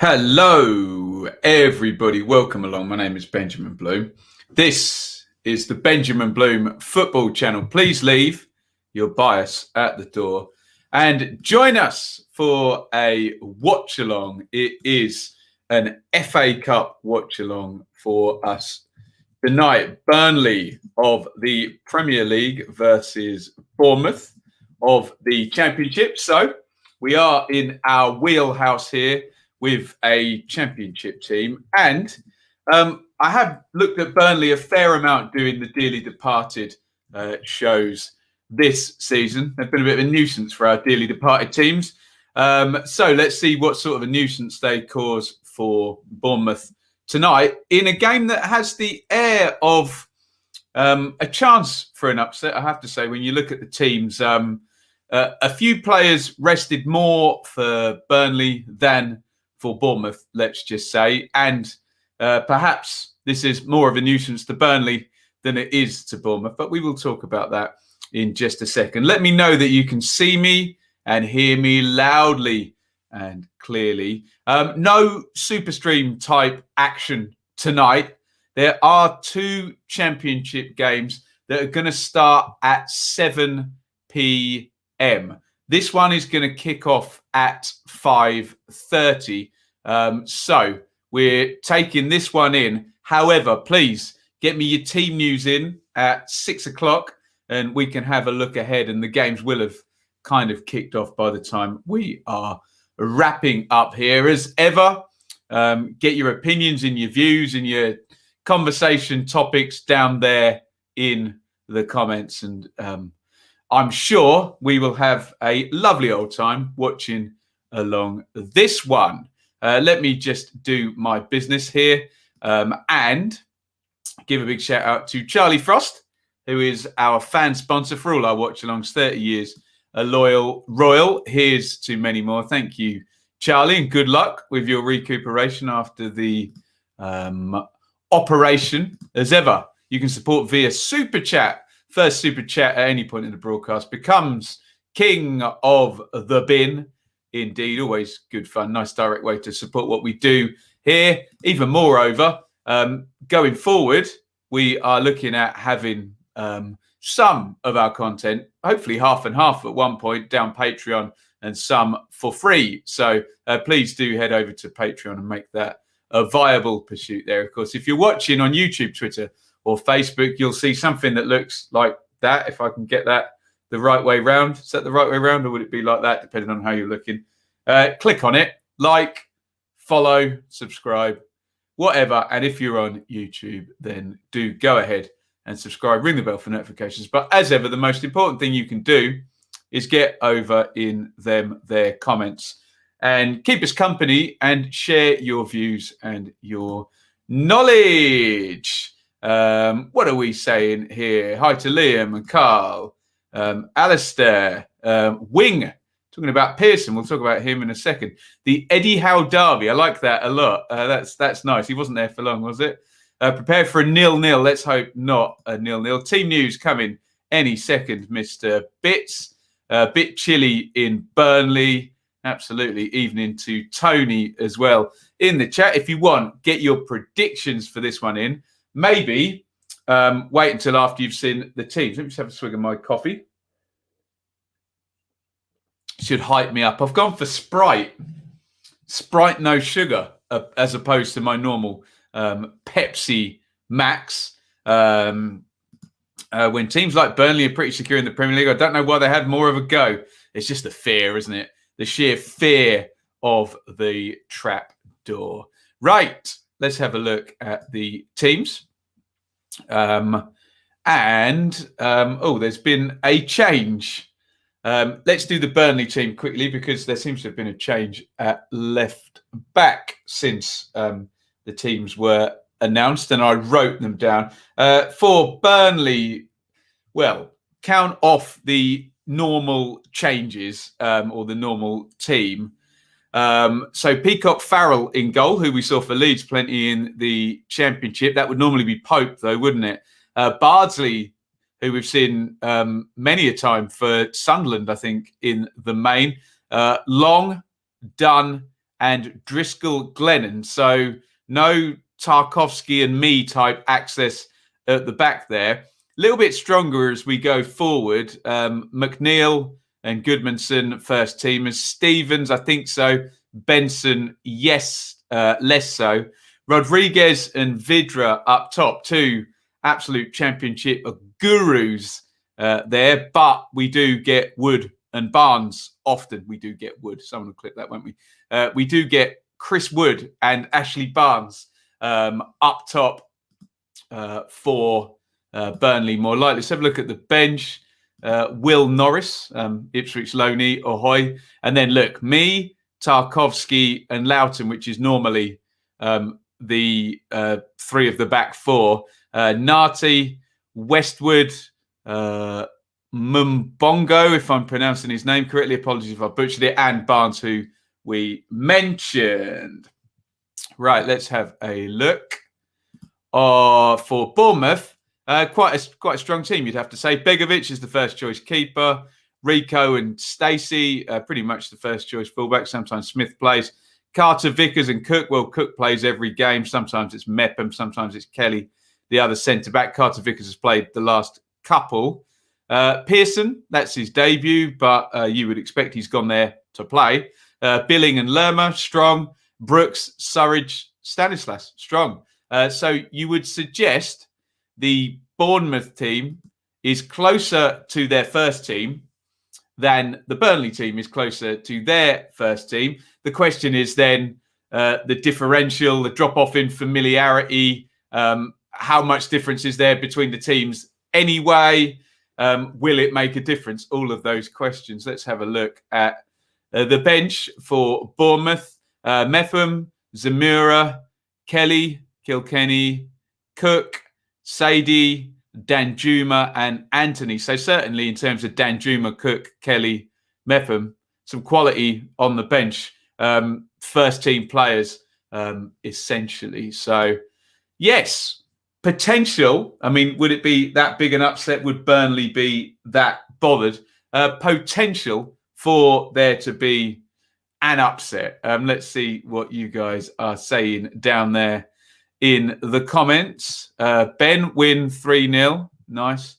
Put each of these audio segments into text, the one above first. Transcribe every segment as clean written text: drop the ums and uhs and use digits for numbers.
Hello, everybody. Welcome along. My name is Benjamin Bloom. This is the Benjamin Bloom Football Channel. Please leave your bias at the door and join us for a watch-along. It is an FA Cup watch-along for us tonight. Burnley of the Premier League versus Bournemouth of the Championship. So we are in our wheelhouse here with a Championship team. And I have looked at Burnley a fair amount doing the Dearly Departed shows this season. They've been a bit of a nuisance for our Dearly Departed teams. So let's see what sort of a nuisance they cause for Bournemouth tonight in a game that has the air of a chance for an upset. I have to say, when you look at the teams, a few players rested more for Burnley than for Bournemouth, let's just say. And perhaps this is more of a nuisance to Burnley than it is to Bournemouth. But we will talk about that in just a second. Let me know that you can see me and hear me loudly and clearly. No Superstream type action tonight. There are two Championship games that are going to start at 7 p.m. This one is going to kick off at 5:30. So we're taking this one in. However, please get me your team news in at 6 o'clock and we can have a look ahead, and the games will have kind of kicked off by the time we are wrapping up here. As ever, get your opinions and your views and your conversation topics down there in the comments, and I'm sure we will have a lovely old time watching along this one. Let me just do my business here and give a big shout out to Charlie Frost, who is our fan sponsor for all our watch-alongs, 30 years, a loyal royal. Here's to many more. Thank you, Charlie, and good luck with your recuperation after the operation. As ever, you can support via Super Chat. First Super Chat at any point in the broadcast becomes king of the bin. Indeed, always good fun. Nice direct way to support what we do here. Even moreover, going forward, we are looking at having some of our content, hopefully half and half at one point, down Patreon, and some for free. So please do head over to Patreon and make that a viable pursuit there. Of course, if you're watching on YouTube, Twitter, or Facebook, you'll see something that looks like that, if I can get that the right way round. Is that the right way round, or would it be like that, depending on how you're looking? Click on it, like, follow, subscribe, whatever. And if you're on YouTube, then do go ahead and subscribe, ring the bell for notifications. But as ever, the most important thing you can do is get over in their comments and keep us company and share your views and your knowledge. What are we saying here? Hi to Liam and Carl, Alistair, Wing, talking about Pearson. We'll talk about him in a second. The Eddie Howe Derby. I like that a lot. That's nice. He wasn't there for long, was it? Prepare for a 0-0. Let's hope not a 0-0. Team news coming any second, Mr. Bits. Bit chilly in Burnley. Absolutely. Evening to Tony as well in the chat. If you want, get your predictions for this one in. Maybe wait until after you've seen the teams. Let me just have a swig of my coffee. Should hype me up. I've gone for Sprite. Sprite no sugar, as opposed to my normal Pepsi Max. When teams like Burnley are pretty secure in the Premier League, I don't know why they had more of a go. It's just the fear, isn't it? The sheer fear of the trap door. Right. Let's have a look at the teams. There's been a change. Let's do the Burnley team quickly, because there seems to have been a change at left back since the teams were announced, and I wrote them down. For Burnley, well, count off the normal changes or the normal team. So Peacock Farrell in goal, who we saw for Leeds plenty in the Championship. That would normally be Pope, though, wouldn't it? Bardsley, who we've seen many a time for Sunderland, I think, in the main. Long, Dunn, and Driscoll-Glennon. So no Tarkowski and me type access at the back there. A little bit stronger as we go forward. McNeil and Goodmanson, first teamers. Stevens, I think so. Benson, yes, less so. Rodriguez and Vidra up top, two absolute championship gurus there. But we do get Wood and Barnes often. We do get Wood. Someone will clip that, won't we? We do get Chris Wood and Ashley Barnes up top for Burnley, more likely. Let's have a look at the bench. Will Norris, Ipswich Loney, Ahoy. And then look, me, Tarkowski and Loughton, which is normally the three of the back four. Nati, Westwood, Mumbongo, if I'm pronouncing his name correctly. Apologies if I butchered it. And Barnes, who we mentioned. Right, let's have a look. For Bournemouth, quite a strong team, you'd have to say. Begovic is the first choice keeper. Rico and Stacey, pretty much the first choice fullback. Sometimes Smith plays. Carter, Vickers and Cook. Well, Cook plays every game. Sometimes it's Mepham. Sometimes it's Kelly, the other centre-back. Carter Vickers has played the last couple. Pearson, that's his debut, but you would expect he's gone there to play. Billing and Lerma, strong. Brooks, Surridge, Stanislas, strong. So you would suggest the Bournemouth team is closer to their first team than the Burnley team is closer to their first team. The question is then the differential, the drop-off in familiarity, how much difference is there between the teams anyway? Will it make a difference? All of those questions. Let's have a look at the bench for Bournemouth. Mepham, Zamura, Kelly, Kilkenny, Cook, Sadie, Danjuma and Anthony. So certainly in terms of Danjuma, Cook, Kelly, Mepham, some quality on the bench. First team players, essentially. So yes, potential. I mean, would it be that big an upset? Would Burnley be that bothered? Potential for there to be an upset. Let's see what you guys are saying down there in the comments. Ben, win 3-0. Nice.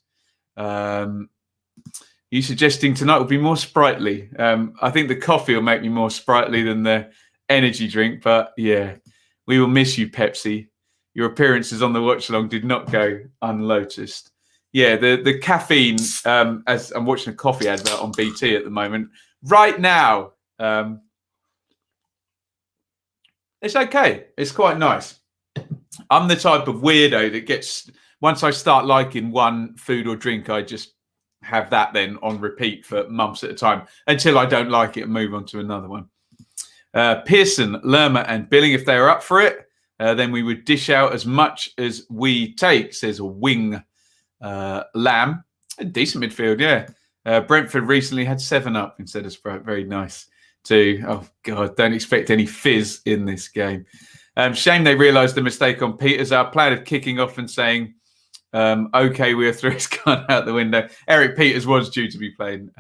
You suggesting tonight will be more sprightly. I think the coffee will make me more sprightly than the energy drink. But yeah, we will miss you, Pepsi. Your appearances on the watch-along did not go unnoticed. Yeah, the caffeine, as I'm watching a coffee advert on BT at the moment. Right now, it's okay. It's quite nice. I'm the type of weirdo that gets, once I start liking one food or drink, I just have that then on repeat for months at a time until I don't like it and move on to another one. Pearson, Lerma and Billing, if they are up for it, then we would dish out as much as we take, says a wing Lamb. A decent midfield, yeah. Brentford recently had 7-Up instead of Sprite. Very nice too. Oh, God, don't expect any fizz in this game. Shame they realised the mistake on Peters. Our plan of kicking off and saying, OK, we are through, it's gone out the window. Eric Peters was due to be playing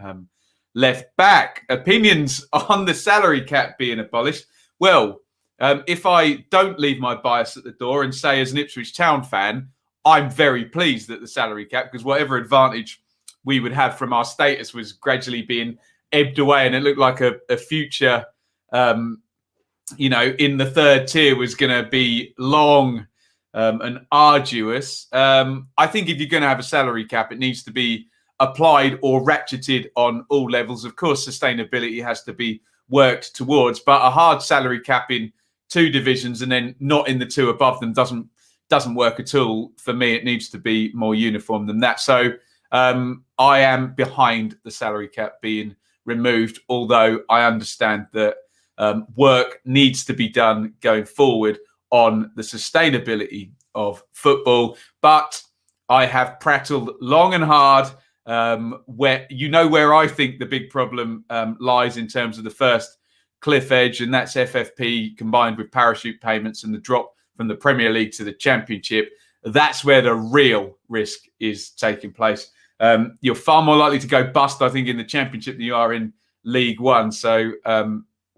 left back. Opinions on the salary cap being abolished. Well, if I don't leave my bias at the door and say as an Ipswich Town fan, I'm very pleased that the salary cap, because whatever advantage we would have from our status was gradually being ebbed away, and it looked like a future, in the third tier was going to be long and arduous. I think if you're going to have a salary cap, it needs to be applied or ratcheted on all levels. Of course, sustainability has to be worked towards, but a hard salary cap in 2 divisions and then not in the 2 above them doesn't work at all. For me, it needs to be more uniform than that. So I am behind the salary cap being removed, although I understand that work needs to be done going forward on the sustainability of football. But I have prattled long and hard where I think the big problem lies in terms of the first cliff edge, and that's FFP combined with parachute payments and the drop from the Premier League to the Championship. That's where the real risk is taking place. You're far more likely to go bust, I think, in the Championship than you are in League One. So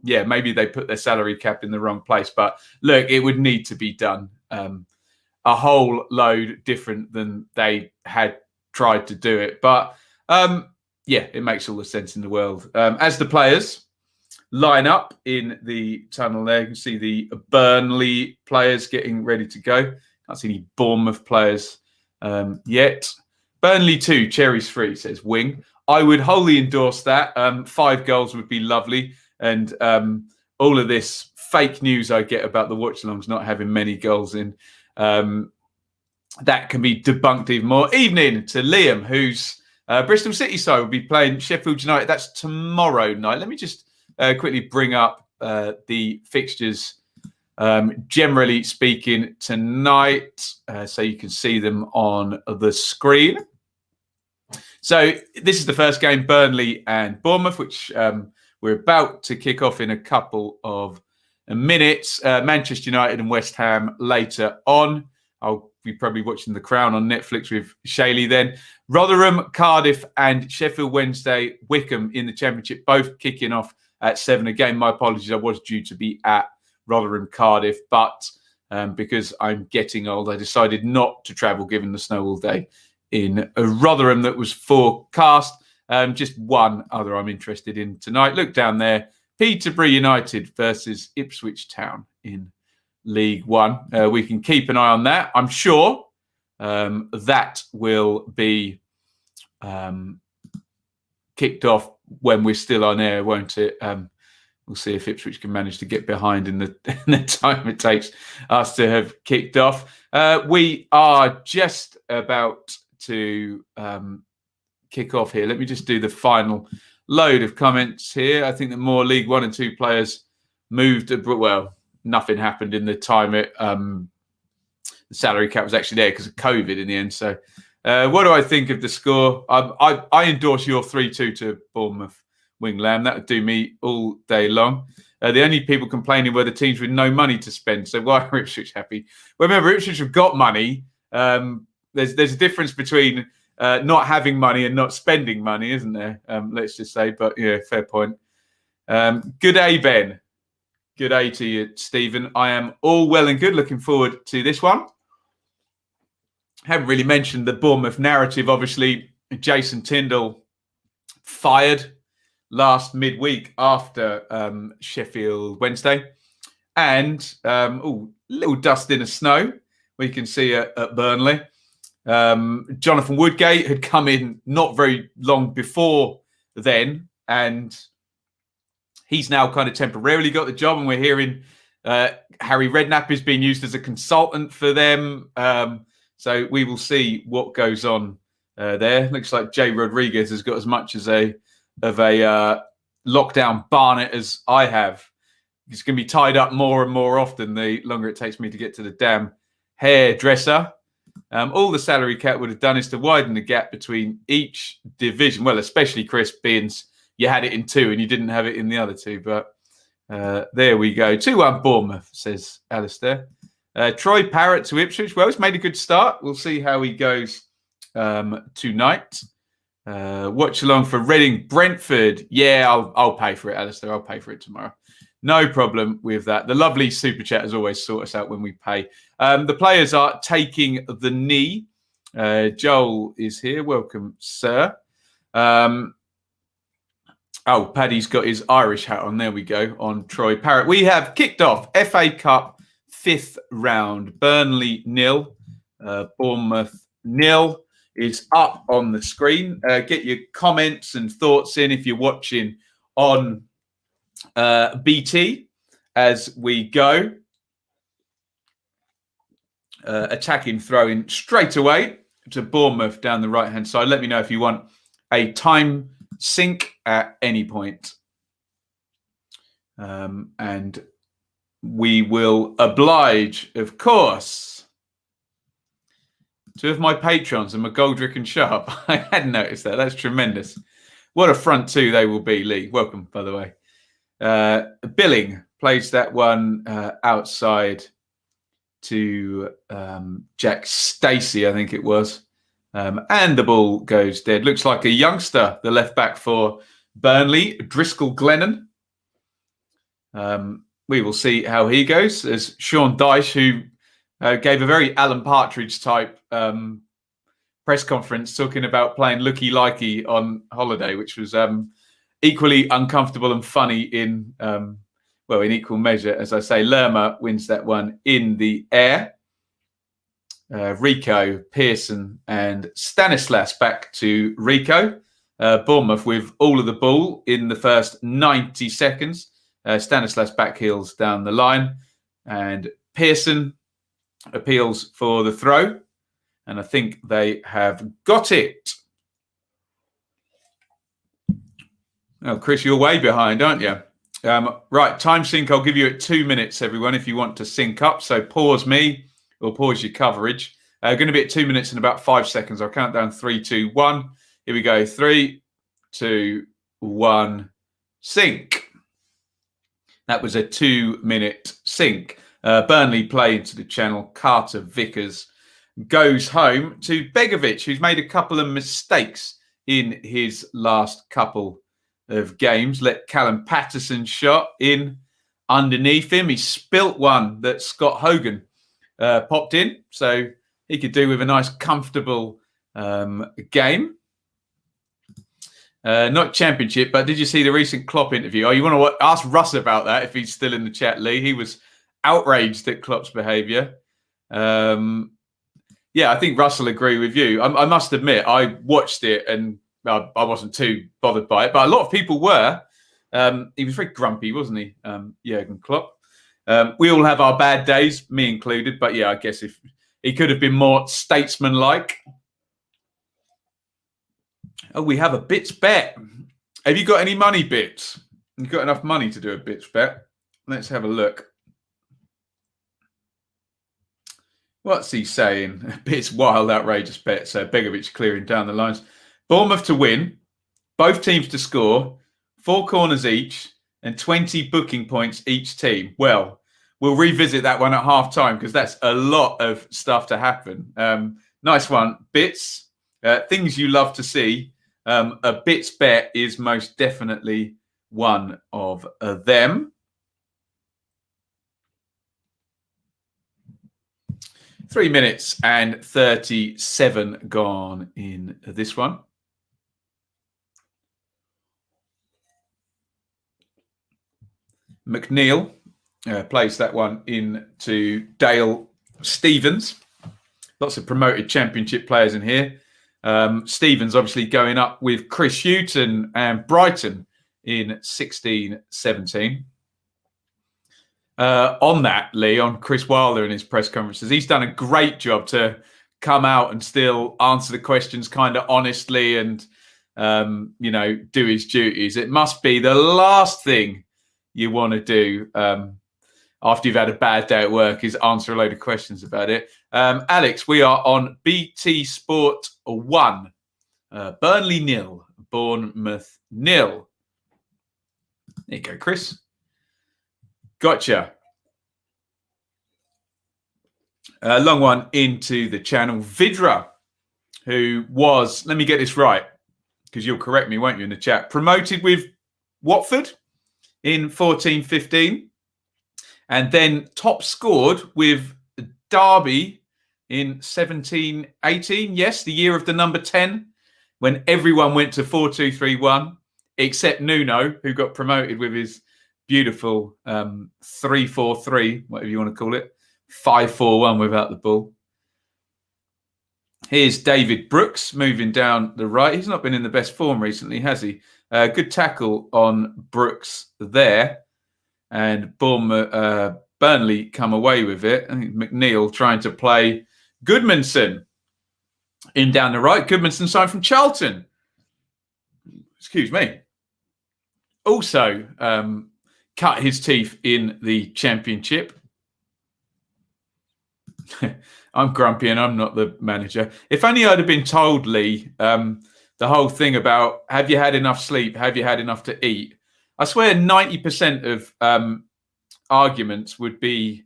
yeah, maybe they put their salary cap in the wrong place. But look, it would need to be done a whole load different than they had tried to do it. But yeah, it makes all the sense in the world. As the players line up in the tunnel there, you can see the Burnley players getting ready to go. Can't see any Bournemouth players yet. Burnley 2, Cherries 3, says Wing. I would wholly endorse that. 5 goals would be lovely. And all of this fake news I get about the watch-alongs not having many goals in, that can be debunked even more. Evening to Liam, who's Bristol City side will be playing Sheffield United. That's tomorrow night. Let me just quickly bring up the fixtures, generally speaking, tonight, so you can see them on the screen. So this is the first game, Burnley and Bournemouth, which we're about to kick off in a couple of minutes. Manchester United and West Ham later on. I'll be probably watching The Crown on Netflix with Shaylee then. Rotherham, Cardiff and Sheffield Wednesday, Wickham in the Championship, both kicking off at 7. Again, my apologies, I was due to be at Rotherham, Cardiff, but because I'm getting old, I decided not to travel given the snow all day in Rotherham that was forecast. Just one other I'm interested in tonight. Look down there, Peterborough United versus Ipswich Town in League One. We can keep an eye on that. I'm sure that will be kicked off when we're still on air, won't it? We'll see if Ipswich can manage to get behind in the time it takes us to have kicked off. We are just about to kick off here. Let me just do the final load of comments here. I think that more League 1 and 2 players moved. Well, nothing happened in the time the salary cap was actually there because of COVID in the end. So what do I think of the score? I endorse your 3-2 to Bournemouth, Wing Lamb. That would do me all day long. The only people complaining were the teams with no money to spend. So why are Ipswich happy? Well, remember, Ipswich have got money. There's a difference between not having money and not spending money, isn't there? Let's just say. But yeah, fair point. Good day, Ben. Good day to you, Stephen. I am all well and good. Looking forward to this one. Haven't really mentioned the Bournemouth narrative. Obviously, Jason Tindall fired last midweek after Sheffield Wednesday. And little dust in the snow we can see at Burnley. Jonathan Woodgate had come in not very long before then, and he's now kind of temporarily got the job, and we're hearing Harry Redknapp is being used as a consultant for them. So we will see what goes on there. Looks like Jay Rodriguez has got as much as a lockdown barnet as I have. He's going to be tied up more and more often the longer it takes me to get to the damn hairdresser. All the salary cap would have done is to widen the gap between each division. Well, especially Chris, being you had it in 2 and you didn't have it in the other 2. But there we go. 2-1 Bournemouth, says Alistair. Troy Parrott to Ipswich. Well, he's made a good start. We'll see how he goes tonight. Watch along for Reading Brentford. Yeah, I'll pay for it, Alistair. I'll pay for it tomorrow. No problem with that. The lovely super chat as always sort us out when we pay. The players are taking the knee. Joel is here. Welcome, sir. Paddy's got his Irish hat on. There we go, on Troy Parrott. We have kicked off FA Cup 5th round. Burnley 0, Bournemouth 0 is up on the screen. Get your comments and thoughts in if you're watching on BT as we go. Attacking, throwing straight away to Bournemouth down the right-hand side. Let me know if you want a time sync at any point. And we will oblige, of course. 2 of my patrons are McGoldrick and Sharp. I hadn't noticed that. That's tremendous. What a front 2 they will be, Lee. Welcome, by the way. Billing plays that one outside to Jack Stacey, I think it was. And the ball goes dead. Looks like a youngster, the left back for Burnley, Driscoll Glennon. We will see how he goes. There's Sean Dyche, who gave a very Alan Partridge type press conference talking about playing looky-likey on holiday, which was equally uncomfortable and funny in equal measure. As I say, Lerma wins that one in the air. Rico, Pearson and Stanislas back to Rico. Bournemouth with all of the ball in the first 90 seconds. Stanislas back heels down the line. And Pearson appeals for the throw. And I think they have got it. Oh, Chris, you're way behind, aren't you? Right, time sync. I'll give you it 2 minutes, everyone, if you want to sync up. So pause me or pause your coverage. Going to be at 2 minutes and about 5 seconds. I'll count down 3, 2, 1. Here we go. 3, 2, 1, sync. That was a 2-minute sync. Burnley play into the channel. Carter Vickers goes home to Begovic, who's made a couple of mistakes in his last couple of games. Let Callum Patterson shot in underneath him. He spilt one that Scott Hogan popped in, so he could do with a nice, comfortable game. Not championship, but did you see the recent Klopp interview? Oh, you want to ask Russ about that if he's still in the chat, Lee? He was outraged at Klopp's behaviour. Yeah, I think Russ will agree with you. I must admit, I watched it and I wasn't too bothered by it, but a lot of people were. He was very grumpy, wasn't he, Jurgen Klopp? We all have our bad days, me included, but yeah, I guess if he could have been more statesman-like. Oh, we have a bits bet. Have you got any money bits? You've got enough money to do a bits bet? Let's have a look. What's he saying? Bits wild, outrageous bet. So Begovic clearing down the lines. Bournemouth to win, both teams to score, 4 corners each, and 20 booking points each team. Well, we'll revisit that one at half time because that's a lot of stuff to happen. Nice one. Bits, things you love to see. A bits bet is most definitely one of them. 3 minutes and 37 gone in this one. McNeil plays that one into Dale Stevens. Lots of promoted championship players in here. Stevens obviously going up with Chris Hughton and Brighton in 16-17. On that, Lee, on Chris Wilder in his press conferences, he's done a great job to come out and still answer the questions kind of honestly and, do his duties. It must be the last thing you want to do after you've had a bad day at work is answer a load of questions about it. Alex, we are on BT Sport 1. Burnley 0, Bournemouth 0. There you go, Chris. Gotcha. Long one into the channel. Vidra, who was, let me get this right, because you'll correct me, won't you, in the chat, promoted with Watford in 14-15, and then top scored with Derby in 17-18. Yes, the year of the number 10, when everyone went to 4-2-3-1, except Nuno, who got promoted with his beautiful 3-4-3, whatever you want to call it, 5-4-1 without the ball. Here's David Brooks moving down the right. He's not been in the best form recently, has he? Good tackle on Brooks there. And Burnley come away with it. I think McNeil trying to play Goodmanson in down the right. Goodmanson signed from Charlton. Excuse me. Also cut his teeth in the Championship. I'm grumpy and I'm not the manager. If only I'd have been told, Lee, the whole thing about have you had enough sleep? Have you had enough to eat? I swear 90% of arguments would be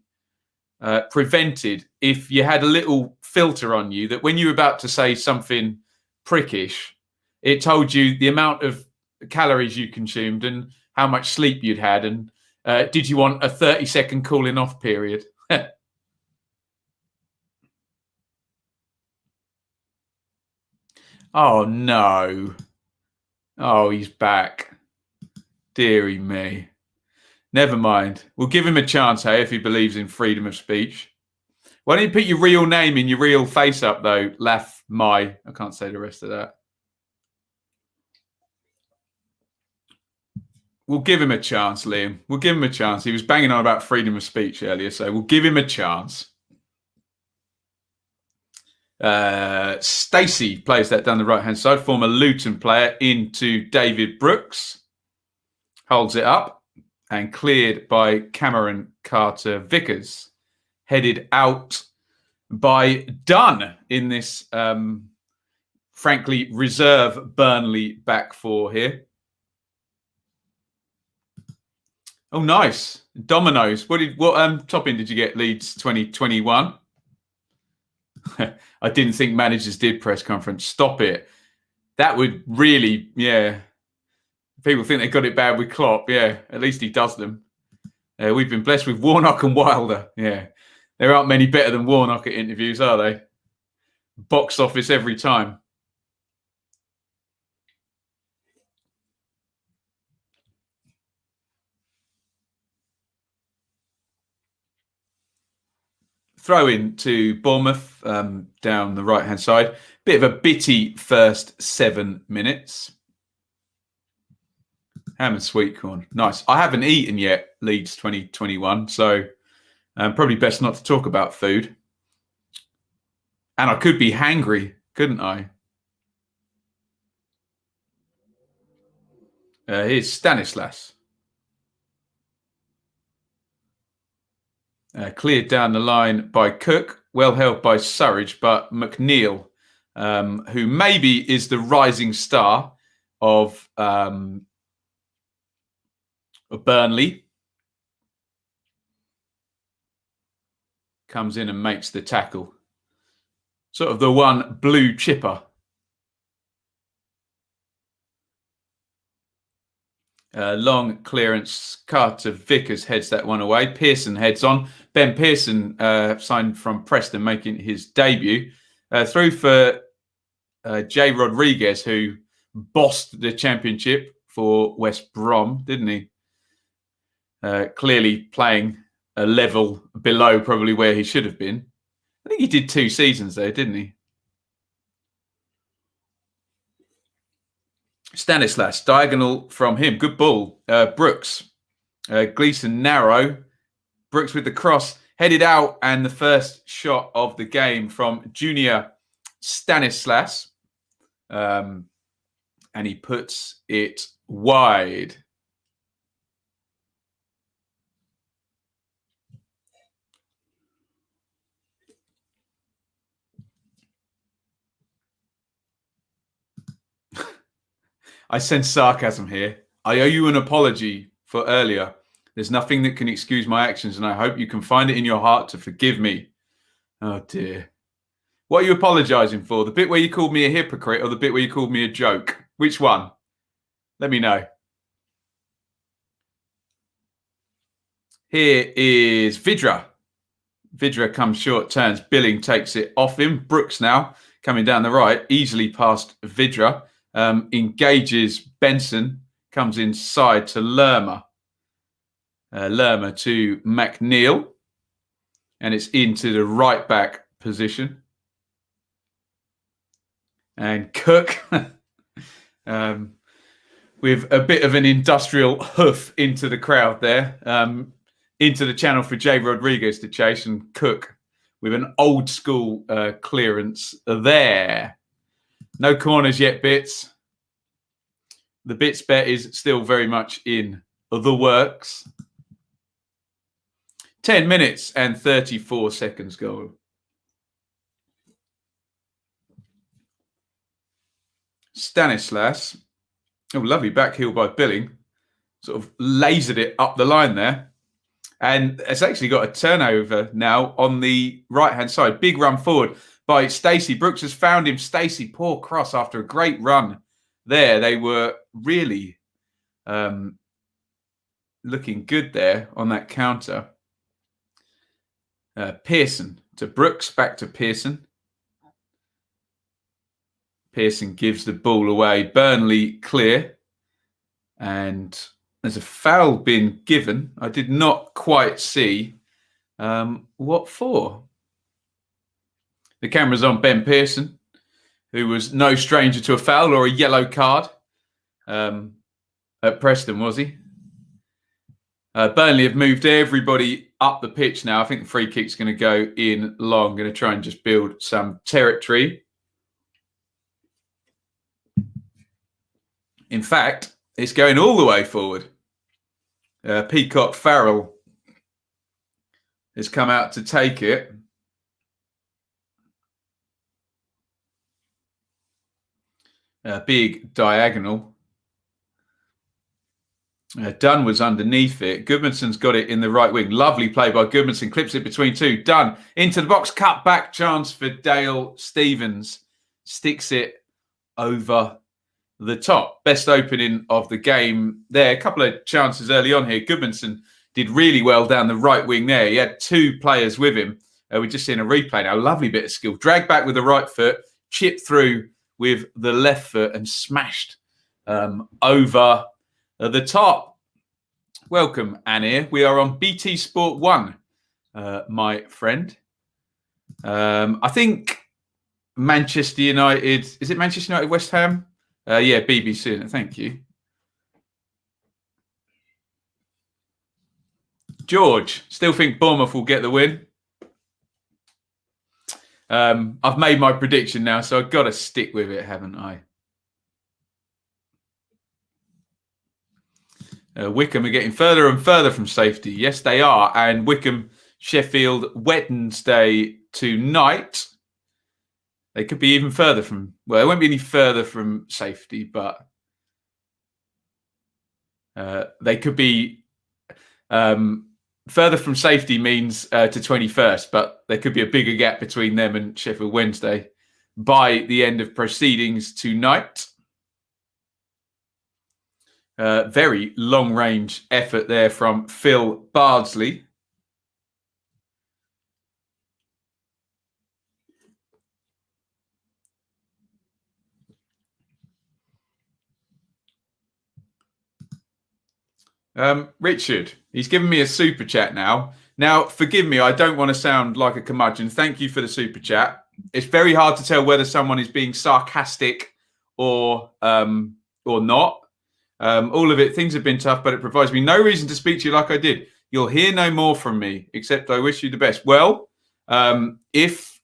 prevented if you had a little filter on you that when you were about to say something prickish, it told you the amount of calories you consumed and how much sleep you'd had and Did you want a 30-second cooling off period? Oh, no. Oh, he's back. Deary me. Never mind. We'll give him a chance, hey, if he believes in freedom of speech. Why don't you put your real name in your real face up, though? Laugh my. I can't say the rest of that. We'll give him a chance, Liam. We'll give him a chance. He was banging on about freedom of speech earlier, so we'll give him a chance. Stacey plays that down the right-hand side. Former Luton player into David Brooks. Holds it up and cleared by Cameron Carter-Vickers. Headed out by Dunn in this, frankly, reserve Burnley back four here. Oh, nice. Dominoes. What topping did you get, Leeds 2021? I didn't think managers did press conference. Stop it. That would really, yeah. People think they got it bad with Klopp. Yeah, at least he does them. We've been blessed with Warnock and Wilder. Yeah, there aren't many better than Warnock at interviews, are they? Box office every time. Throw in to Bournemouth down the right-hand side. Bit of a bitty first 7 minutes. Ham and sweet corn. Nice. I haven't eaten yet, Leeds 2021, so probably best not to talk about food. And I could be hangry, couldn't I? Here's Stanislas. Cleared down the line by Cook, well held by Surridge, but McNeil, who maybe is the rising star of Burnley, comes in and makes the tackle. Sort of the one blue chipper. Long clearance. Carter-Vickers heads that one away. Pearson heads on. Ben Pearson signed from Preston, making his debut. Through for Jay Rodriguez, who bossed the championship for West Brom, didn't he? Clearly playing a level below probably where he should have been. I think he did 2 seasons there, didn't he? Stanislas, diagonal from him. Good ball. Brooks. Gleeson narrow. Brooks with the cross. Headed out. And the first shot of the game from Junior Stanislas. And he puts it wide. I sense sarcasm here. I owe you an apology for earlier. There's nothing that can excuse my actions, and I hope you can find it in your heart to forgive me. Oh, dear. What are you apologising for? The bit where you called me a hypocrite or the bit where you called me a joke? Which one? Let me know. Here is Vidra. Vidra comes short, turns. Billing takes it off him. Brooks now coming down the right, easily past Vidra. Engages Benson, comes inside to Lerma. Lerma to McNeil. And it's into the right back position. And Cook with a bit of an industrial hoof into the crowd there. Into the channel for Jay Rodriguez to chase, and Cook with an old school clearance there. No corners yet, Bits. The Bits bet is still very much in the works. 10 minutes and 34 seconds goal. Stanislas. Oh, lovely back heel by Billing. Sort of lasered it up the line there. And it's actually got a turnover now on the right-hand side. Big run forward by Stacey. Brooks has found him. Stacey, poor cross after a great run there. They were really looking good there on that counter. Pearson to Brooks, back to Pearson. Pearson gives the ball away. Burnley clear. And there's a foul been given. I did not quite see what for. The camera's on Ben Pearson, who was no stranger to a foul or a yellow card at Preston, was he? Burnley have moved everybody up the pitch now. I think the free kick's going to go in long. Going to try and just build some territory. In fact, it's going all the way forward. Peacock Farrell has come out to take it. Big diagonal. Dunn was underneath it. Goodmanson's got it in the right wing. Lovely play by Goodmanson. Clips it between two. Dunn into the box. Cut back chance for Dale Stevens. Sticks it over the top. Best opening of the game there. A couple of chances early on here. Goodmanson did really well down the right wing there. He had two players with him. We're just seeing a replay now. Lovely bit of skill. Drag back with the right foot. Chip through with the left foot and smashed over the top. Welcome, Anir. We are on BT Sport 1, my friend. I think Manchester United... Is it Manchester United, West Ham? Yeah, BBC. Thank you. George, still think Bournemouth will get the win. I've made my prediction now, so I've got to stick with it, haven't I? Wickham are getting further and further from safety. Yes, they are. And Wickham, Sheffield, Wednesday tonight. They could be even further from... Well, it won't be any further from safety, but they could be... further from safety means to 21st, but there could be a bigger gap between them and Sheffield Wednesday by the end of proceedings tonight. Very long-range effort there from Phil Bardsley. Richard, he's given me a super chat now. Now, forgive me, I don't want to sound like a curmudgeon. Thank you for the super chat. It's very hard to tell whether someone is being sarcastic or not. All of it, things have been tough, but it provides me no reason to speak to you like I did. You'll hear no more from me, except I wish you the best. Well, if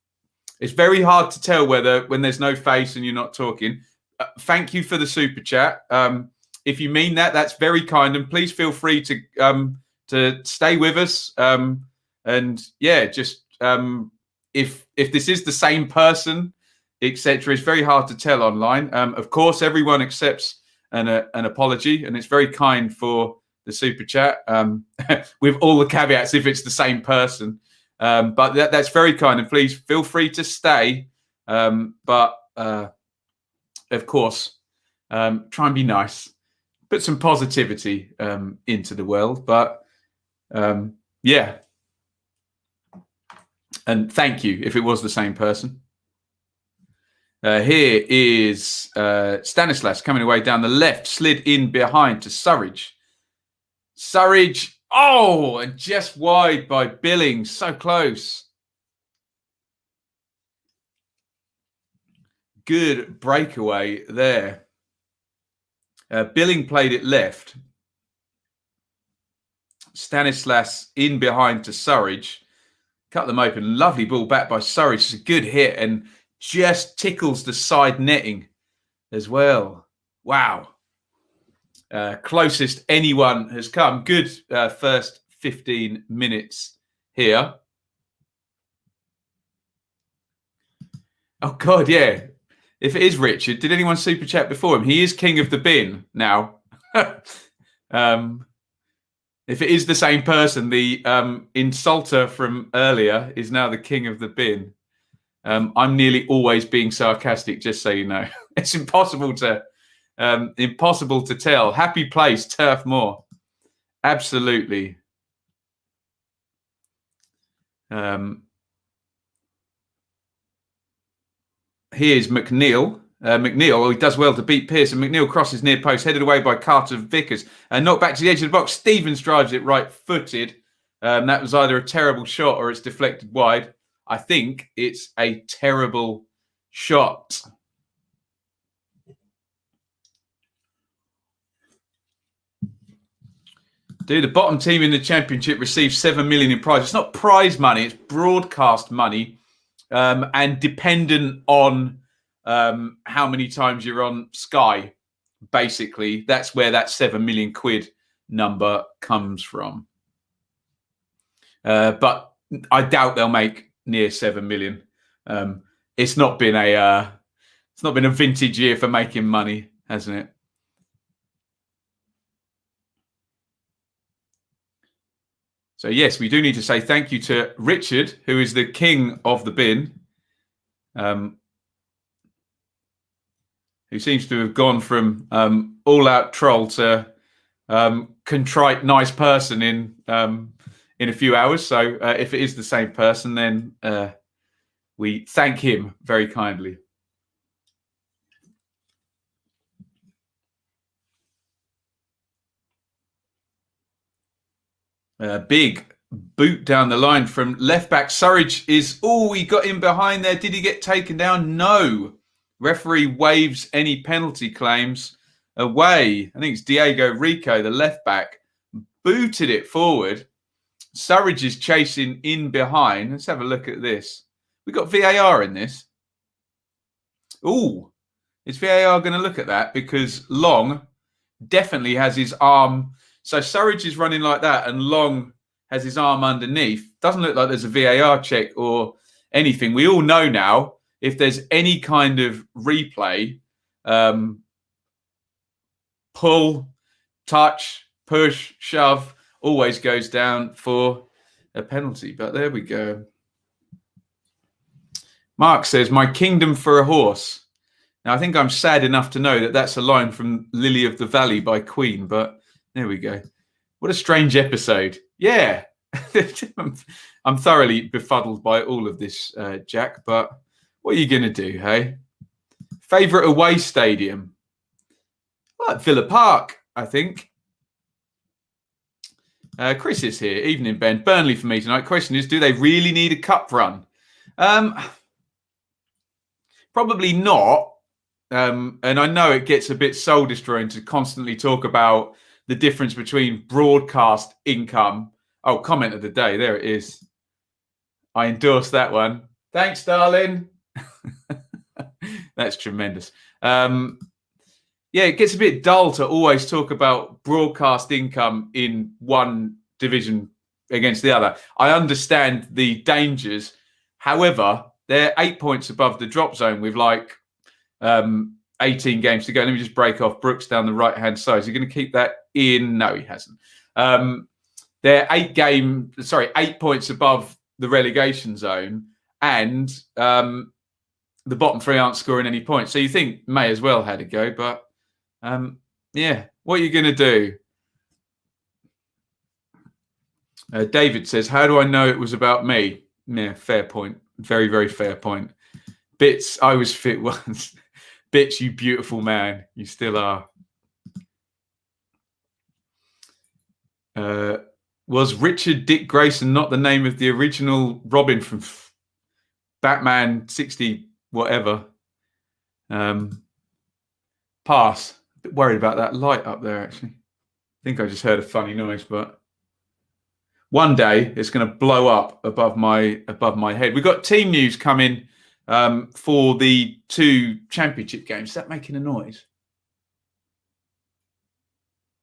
it's very hard to tell whether when there's no face and you're not talking. Thank you for the super chat. If you mean that, that's very kind, and please feel free to stay with us. And yeah, just if this is the same person, etc., it's very hard to tell online. Of course, everyone accepts an apology, and it's very kind for the super chat with all the caveats if it's the same person. But that's very kind, and please feel free to stay. But of course, try and be nice. Put some positivity into the world, but yeah. And thank you if it was the same person. Here is Stanislas coming away down the left, slid in behind to Surridge. Surridge, oh, and just wide by Billings, so close. Good breakaway there. Billing played it left. Stanislas in behind to Surridge. Cut them open. Lovely ball back by Surridge. It's a good hit and just tickles the side netting as well. Wow. Closest anyone has come. Good first 15 minutes here. Oh, God, yeah. If it is Richard, did anyone super chat before him? He is king of the bin now. If it is the same person, the insulter from earlier is now the king of the bin. I'm nearly always being sarcastic, just so you know. It's impossible to tell. Happy place, Turf Moor. Absolutely. Here's McNeil. McNeil, he does well to beat Pearson. McNeil crosses near post, headed away by Carter Vickers. And knocked back to the edge of the box. Stevens drives it right-footed. That was either a terrible shot or it's deflected wide. I think it's a terrible shot. The bottom team in the Championship receives 7 million in prize. It's not prize money, it's broadcast money. And dependent on how many times you're on Sky, basically. That's where that 7 million quid number comes from. But I doubt they'll make near 7 million. It's not been a vintage year for making money, hasn't it? So yes, we do need to say thank you to Richard, who is the king of the bin, who seems to have gone from all-out troll to contrite, nice person in a few hours. So if it is the same person, then we thank him very kindly. Big boot down the line from left back. Surridge is, he got in behind there. Did he get taken down? No. Referee waives any penalty claims away. I think it's Diego Rico, the left back, booted it forward. Surridge is chasing in behind. Let's have a look at this. We got VAR in this. Is VAR going to look at that? Because Long definitely has his arm. So Surridge is running like that and Long has his arm underneath. Doesn't look like there's a VAR check or anything. We all know now, if there's any kind of replay, pull, touch, push, shove, always goes down for a penalty. But there we go. Mark says, my kingdom for a horse. Now, I think I'm sad enough to know that that's a line from Lily of the Valley by Queen, but there we go. What a strange episode. Yeah. I'm thoroughly befuddled by all of this, Jack, but what are you going to do, hey? Favourite away stadium? I like Villa Park, I think. Chris is here. Evening, Ben. Burnley for me tonight. Question is, do they really need a cup run? Probably not. And I know it gets a bit soul-destroying to constantly talk about the difference between broadcast income. Oh, comment of the day. There it is. I endorse that one. Thanks, darling. That's tremendous. Yeah, it gets a bit dull to always talk about broadcast income in one division against the other. I understand the dangers. However, they're 8 points above the drop zone with 18 games to go. Let me just break off Brooks down the right-hand side. Is he going to keep that in? No, he hasn't. They're 8 points above the relegation zone, and the bottom three aren't scoring any points. So you think may as well had a go, but yeah, what are you going to do? David says, how do I know it was about me? Yeah, fair point. Very, very fair point. Bits, I was fit once. Bits, you beautiful man. You still are. Was Richard Dick Grayson not the name of the original Robin from Batman 60 whatever? Pass. A bit worried about that light up there, actually. I think I just heard a funny noise, but one day it's going to blow up above my head. We've got team news coming for the 2 championship games. Is that making a noise?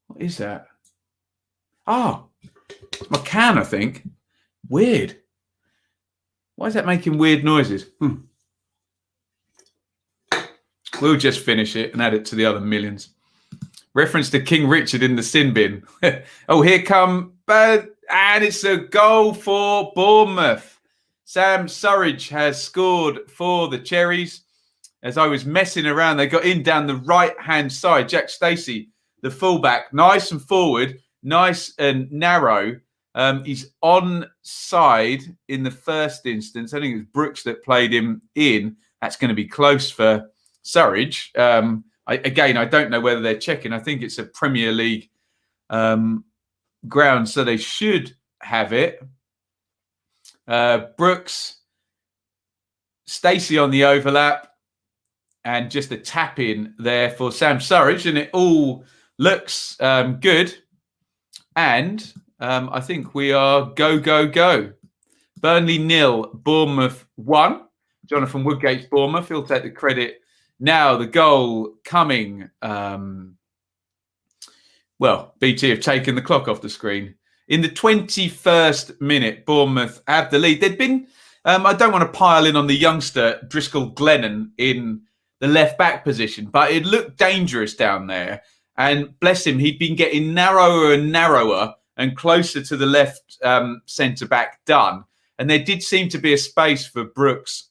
What is that? Oh, it's my can, I think. Weird. Why is that making weird noises? We'll just finish it and add it to the other millions. Reference to King Richard in the sin bin. Oh, here come... and it's a goal for Bournemouth. Sam Surridge has scored for the Cherries. As I was messing around, they got in down the right-hand side. Jack Stacey, the fullback, nice and forward. nice and narrow. He's onside in the first instance. I think it was Brooks that played him in. That's going to be close for Surridge. I don't know whether they're checking. I think it's a Premier League ground, so they should have it. Brooks, Stacey on the overlap, and just a tap in there for Sam Surridge, and it all looks good. And I think we are go. Burnley 0, Bournemouth 1. Jonathan Woodgate's Bournemouth. He'll take the credit. Now the goal coming. BT have taken the clock off the screen. In the 21st minute, Bournemouth have the lead. They'd been, I don't want to pile in on the youngster Driscoll Glennon in the left-back position, but it looked dangerous down there. And bless him, he'd been getting narrower and narrower and closer to the left centre-back done. And there did seem to be a space for Brooks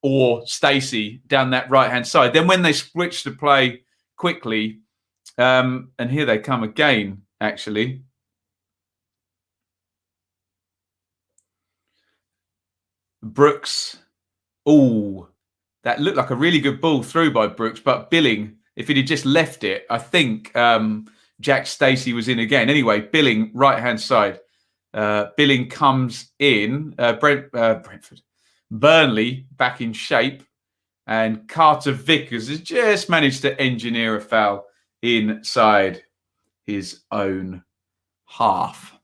or Stacey down that right-hand side. Then when they switched to play quickly, and here they come again, actually. Brooks. Oh, that looked like a really good ball through by Brooks, but Billing, if he'd just left it, I think Jack Stacey was in again. Anyway, Billing, right-hand side. Billing comes in. Brentford. Burnley back in shape. And Carter Vickers has just managed to engineer a foul inside his own half.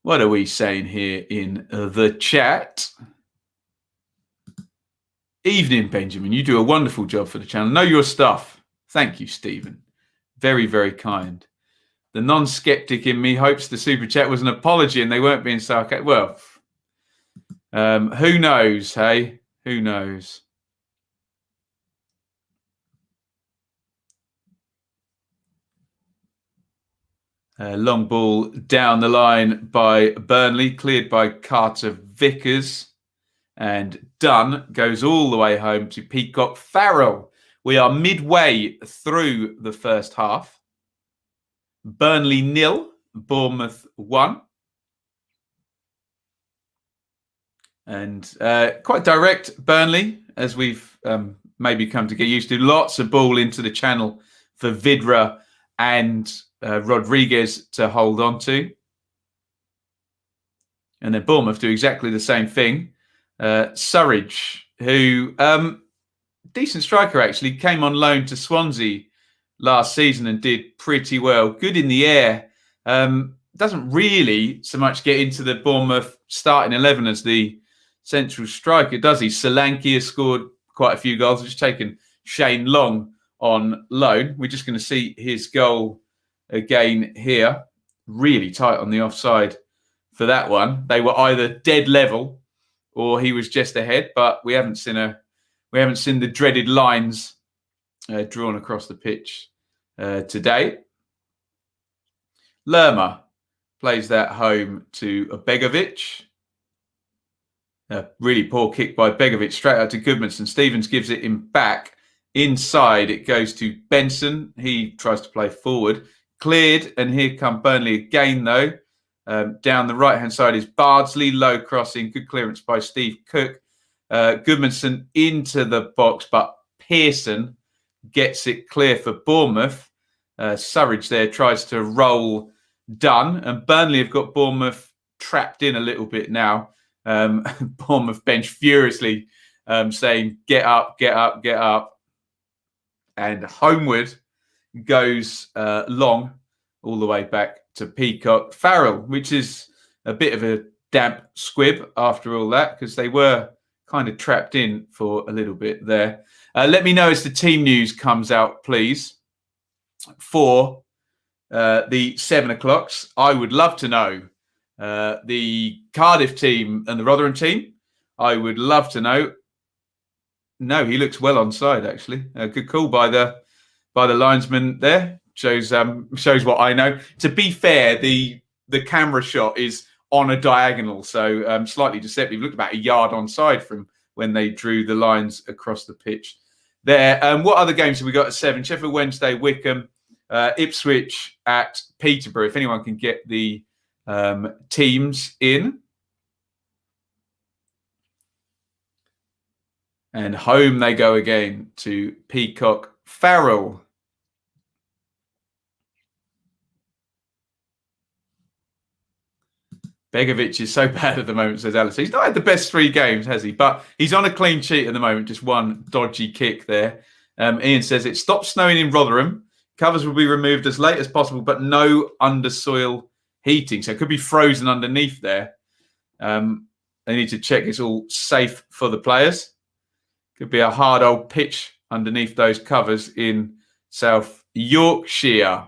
What are we saying here in the chat? Evening, Benjamin. You do a wonderful job for the channel. Know your stuff. Thank you, Stephen. Very, very kind. The non-skeptic in me hopes the super chat was an apology and they weren't being sarcastic. Well, who knows, hey? Who knows? Long ball down the line by Burnley, cleared by Carter Vickers. And Dunn goes all the way home to Peacock Farrell. We are midway through the first half. Burnley 0, Bournemouth 1. And quite direct, Burnley, as we've maybe come to get used to. Lots of ball into the channel for Vidra and Rodriguez to hold on to. And then Bournemouth do exactly the same thing. Surridge, who, decent striker actually, came on loan to Swansea last season and did pretty well. Good in the air. Doesn't really so much get into the Bournemouth starting 11 as the central striker, does he? Solanke has scored quite a few goals. Just taken Shane Long on loan. We're just going to see his goal again here. Really tight on the offside for that one. They were either dead level or he was just ahead, but we haven't seen the dreaded lines drawn across the pitch today. Lerma plays that home to Begovic. A really poor kick by Begovic straight out to Goodmanson. Stevens gives it him back. Inside it goes to Benson. He tries to play forward. Cleared, and here come Burnley again though. Down the right-hand side is Bardsley. Low crossing. Good clearance by Steve Cook. Goodmanson into the box, but Pearson gets it clear for Bournemouth. Surridge there tries to roll Dunn, and Burnley have got Bournemouth trapped in a little bit now. Bournemouth bench furiously saying, get up, get up, get up. And homeward goes Long all the way back to Peacock Farrell, which is a bit of a damp squib after all that, because they were kind of trapped in for a little bit there. Let me know as the team news comes out, please, for the 7 o'clocks. I would love to know the Cardiff team and the Rotherham team. I would love to know. No, he looks well onside, actually. A good call by the linesman there. Shows what I know. To be fair, the camera shot is on a diagonal, so slightly deceptive. Looked about a yard onside from when they drew the lines across the pitch there. What other games have we got at 7? Sheffield Wednesday, Wickham, Ipswich at Peterborough, if anyone can get the teams in. And home they go again to Peacock Farrell. Begovic is so bad at the moment, says Alice. He's not had the best 3 games, has he? But he's on a clean sheet at the moment, just one dodgy kick there. Iain says it stopped snowing in Rotherham. Covers will be removed as late as possible, but no undersoil heating. So it could be frozen underneath there. They need to check it's all safe for the players. Could be a hard old pitch underneath those covers in South Yorkshire.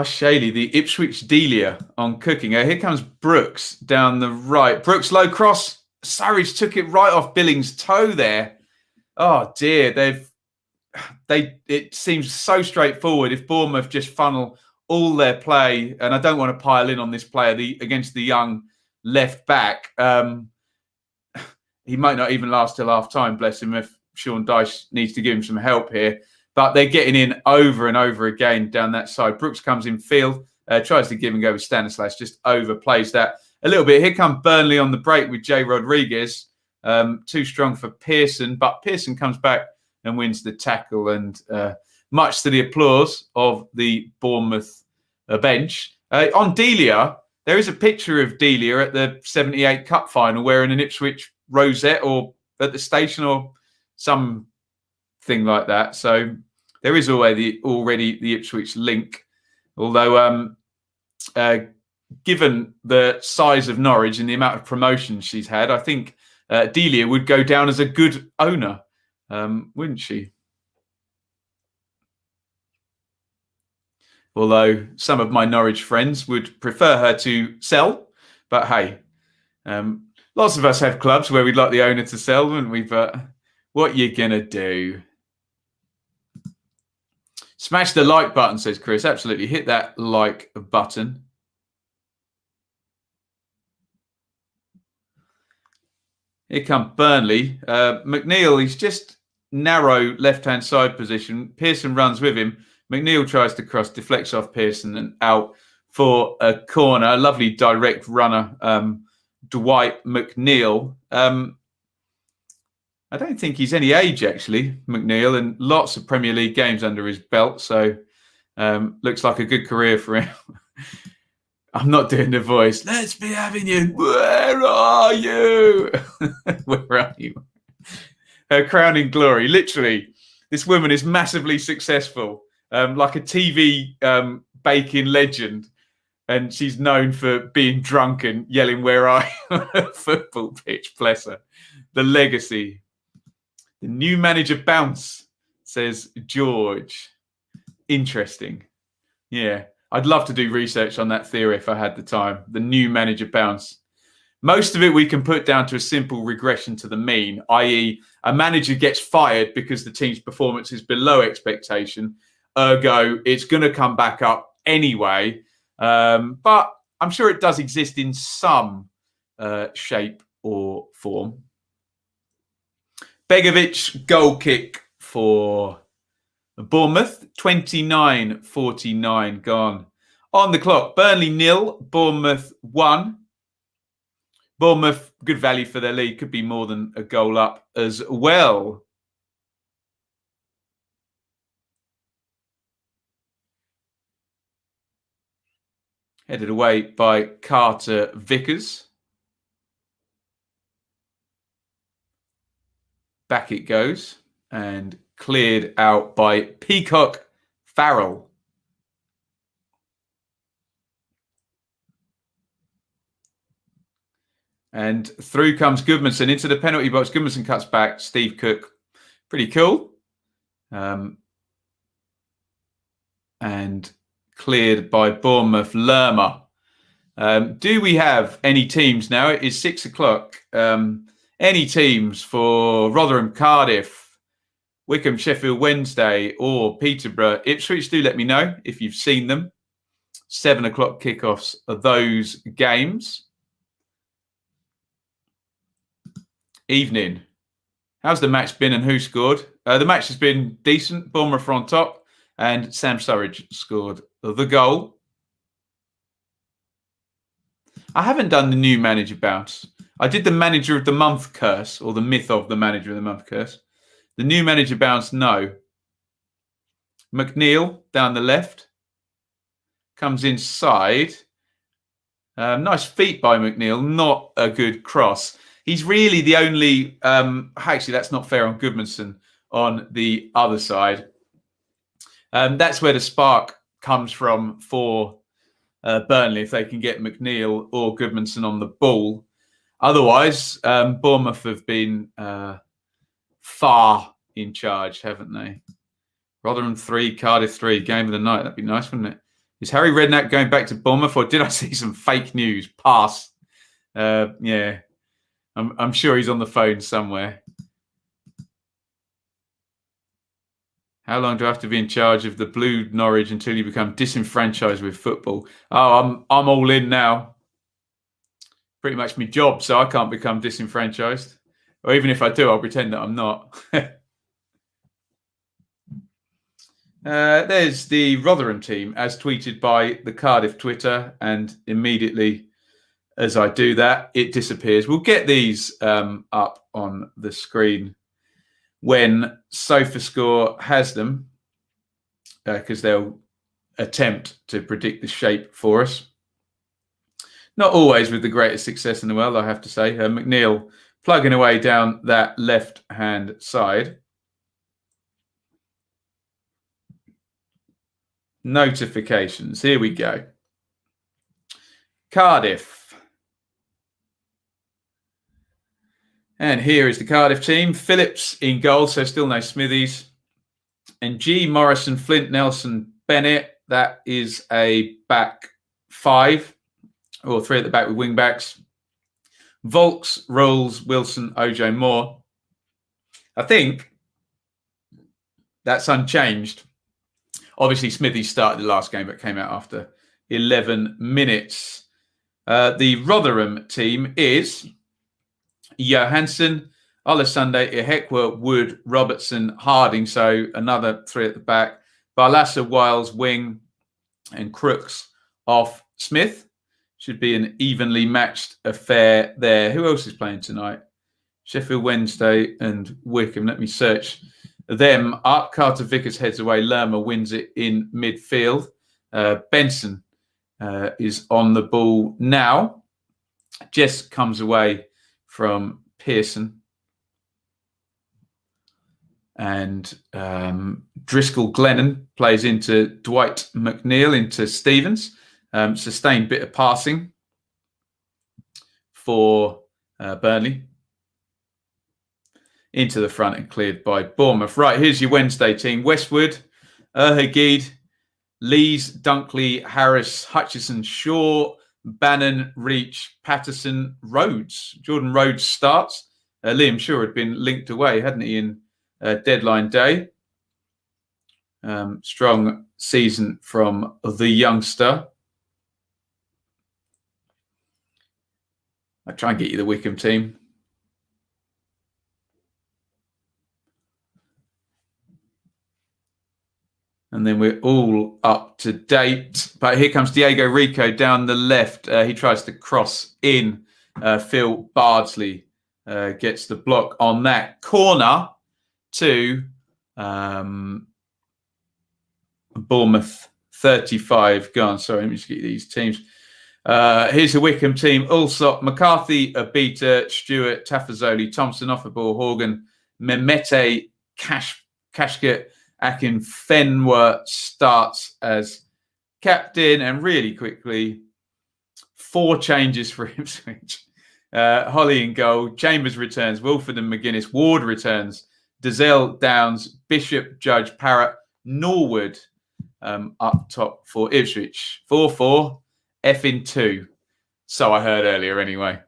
Shaley, the Ipswich Delia on cooking. Here comes Brooks down the right. Brooks low cross. Surridge took it right off Billings' toe there. Oh dear, it seems so straightforward. If Bournemouth just funnel all their play, and I don't want to pile in on this player against the young left back. He might not even last till half time, bless him, if Sean Dyche needs to give him some help here. But they're getting in over and over again down that side. Brooks comes in field, tries to give and go with Stanislas, just overplays that a little bit. Here come Burnley on the break with Jay Rodriguez. Too strong for Pearson, but Pearson comes back and wins the tackle, and much to the applause of the Bournemouth bench. On Delia, there is a picture of Delia at the 78 Cup final wearing an Ipswich rosette or at the station or something like that. So there is already the Ipswich link. Although, given the size of Norwich and the amount of promotions she's had, I think Delia would go down as a good owner, wouldn't she? Although some of my Norwich friends would prefer her to sell. But hey, lots of us have clubs where we'd like the owner to sell, wouldn't we? But what you going to do? Smash the like button, says Chris. Absolutely. Hit that like button. Here come Burnley. McNeil, he's just narrow left-hand side position. Pearson runs with him. McNeil tries to cross, deflects off Pearson and out for a corner. Lovely direct runner, Dwight McNeil. I don't think he's any age, actually, McNeil, and lots of Premier League games under his belt. So looks like a good career for him. I'm not doing the voice. Let's be having you. Where are you? Where are you? Her crowning glory. Literally, this woman is massively successful, like a TV baking legend. And she's known for being drunk and yelling, "Where are you?" on a football pitch. Bless her. The legacy. The new manager bounce, says George. Interesting. Yeah. I'd love to do research on that theory if I had the time. The new manager bounce. Most of it we can put down to a simple regression to the mean, i.e. a manager gets fired because the team's performance is below expectation. Ergo, it's going to come back up anyway. But I'm sure it does exist in some shape or form. Begovic, goal kick for Bournemouth, 29:49 gone on the clock. Burnley 0, Bournemouth 1. Bournemouth, good value for their lead, could be more than a goal up as well. Headed away by Carter Vickers. Back it goes and cleared out by Peacock Farrell. And through comes Goodmanson into the penalty box. Goodmanson cuts back. Steve Cook. Pretty cool. And cleared by Bournemouth Lerma. Do we have any teams now? It is 6 o'clock. Any teams for Rotherham, Cardiff, Wickham, Sheffield Wednesday, or Peterborough, Ipswich? Do let me know if you've seen them. 7 o'clock kickoffs of those games. Evening. How's the match been and who scored? The match has been decent. Bournemouth on top and Sam Surridge scored the goal. I haven't done the new manager bounce. I did the manager of the month curse, or the myth of the manager of the month curse. The new manager bounce, no. McNeil down the left. Comes inside. Nice feet by McNeil. Not a good cross. He's really the only... actually, that's not fair on Goodmanson on the other side. That's where the spark comes from for Burnley, if they can get McNeil or Goodmanson on the ball. Otherwise, Bournemouth have been far in charge, haven't they? Rotherham 3, Cardiff 3, game of the night. That'd be nice, wouldn't it? Is Harry Redknapp going back to Bournemouth, or did I see some fake news? Pass. Yeah, I'm sure he's on the phone somewhere. How long do I have to be in charge of the blue Norwich until you become disenfranchised with football? Oh, I'm all in now. Pretty much my job, so I can't become disenfranchised. Or even if I do, I'll pretend that I'm not. There's the Rotherham team as tweeted by the Cardiff Twitter, and immediately as I do that, it disappears. We'll get these up on the screen when SofaScore has them, because they'll attempt to predict the shape for us. Not always with the greatest success in the world, I have to say. McNeil plugging away down that left-hand side. Notifications. Here we go. Cardiff. And here is the Cardiff team. Phillips in goal, so still no Smithies. And G, Morrison, Flint, Nelson, Bennett. That is a back five, or three at the back with wing backs. Volks, Rolls, Wilson, Ojo, Moore. I think that's unchanged. Obviously, Smithy started the last game, but came out after 11 minutes. The Rotherham team is Johansson, Olasunde, Ihekwa, Wood, Robertson, Harding. So another three at the back. Barlassa, Wiles, Wing, and Crooks off Smith. Should be an evenly matched affair there. Who else is playing tonight? Sheffield Wednesday and Wickham. Let me search them up. Carter Vickers heads away. Lerma wins it in midfield. Benson is on the ball now. Jess comes away from Pearson. And Driscoll Glennon plays into Dwight McNeil, into Stevens. Sustained bit of passing for Burnley. Into the front and cleared by Bournemouth. Right, here's your Wednesday team. Westwood, Erhagid, Lees, Dunkley, Harris, Hutchison, Shaw, Bannon, Reach, Patterson, Rhodes. Jordan Rhodes starts. Liam Shaw had been linked away, hadn't he, in deadline day. Strong season from the youngster. I'll try and get you the Wickham team. And then we're all up to date. But here comes Diego Rico down the left. He tries to cross in. Phil Bardsley gets the block on that. Corner to Bournemouth 35. Go on, sorry, let me just get these teams. Here's the Wickham team. Allsop, McCarthy, Abita, Stewart, Tafazoli, Thompson, Offerball, Horgan, Mehmete, Kashket, Akin Fenwer starts as captain. And really quickly, 4 changes for Ipswich. Holly in goal, Chambers returns, Wilford and McGuinness, Ward returns, Dazelle, Downs, Bishop, Judge, Parrott, Norwood up top for Ipswich. 4-4, F in 2. So I heard earlier anyway.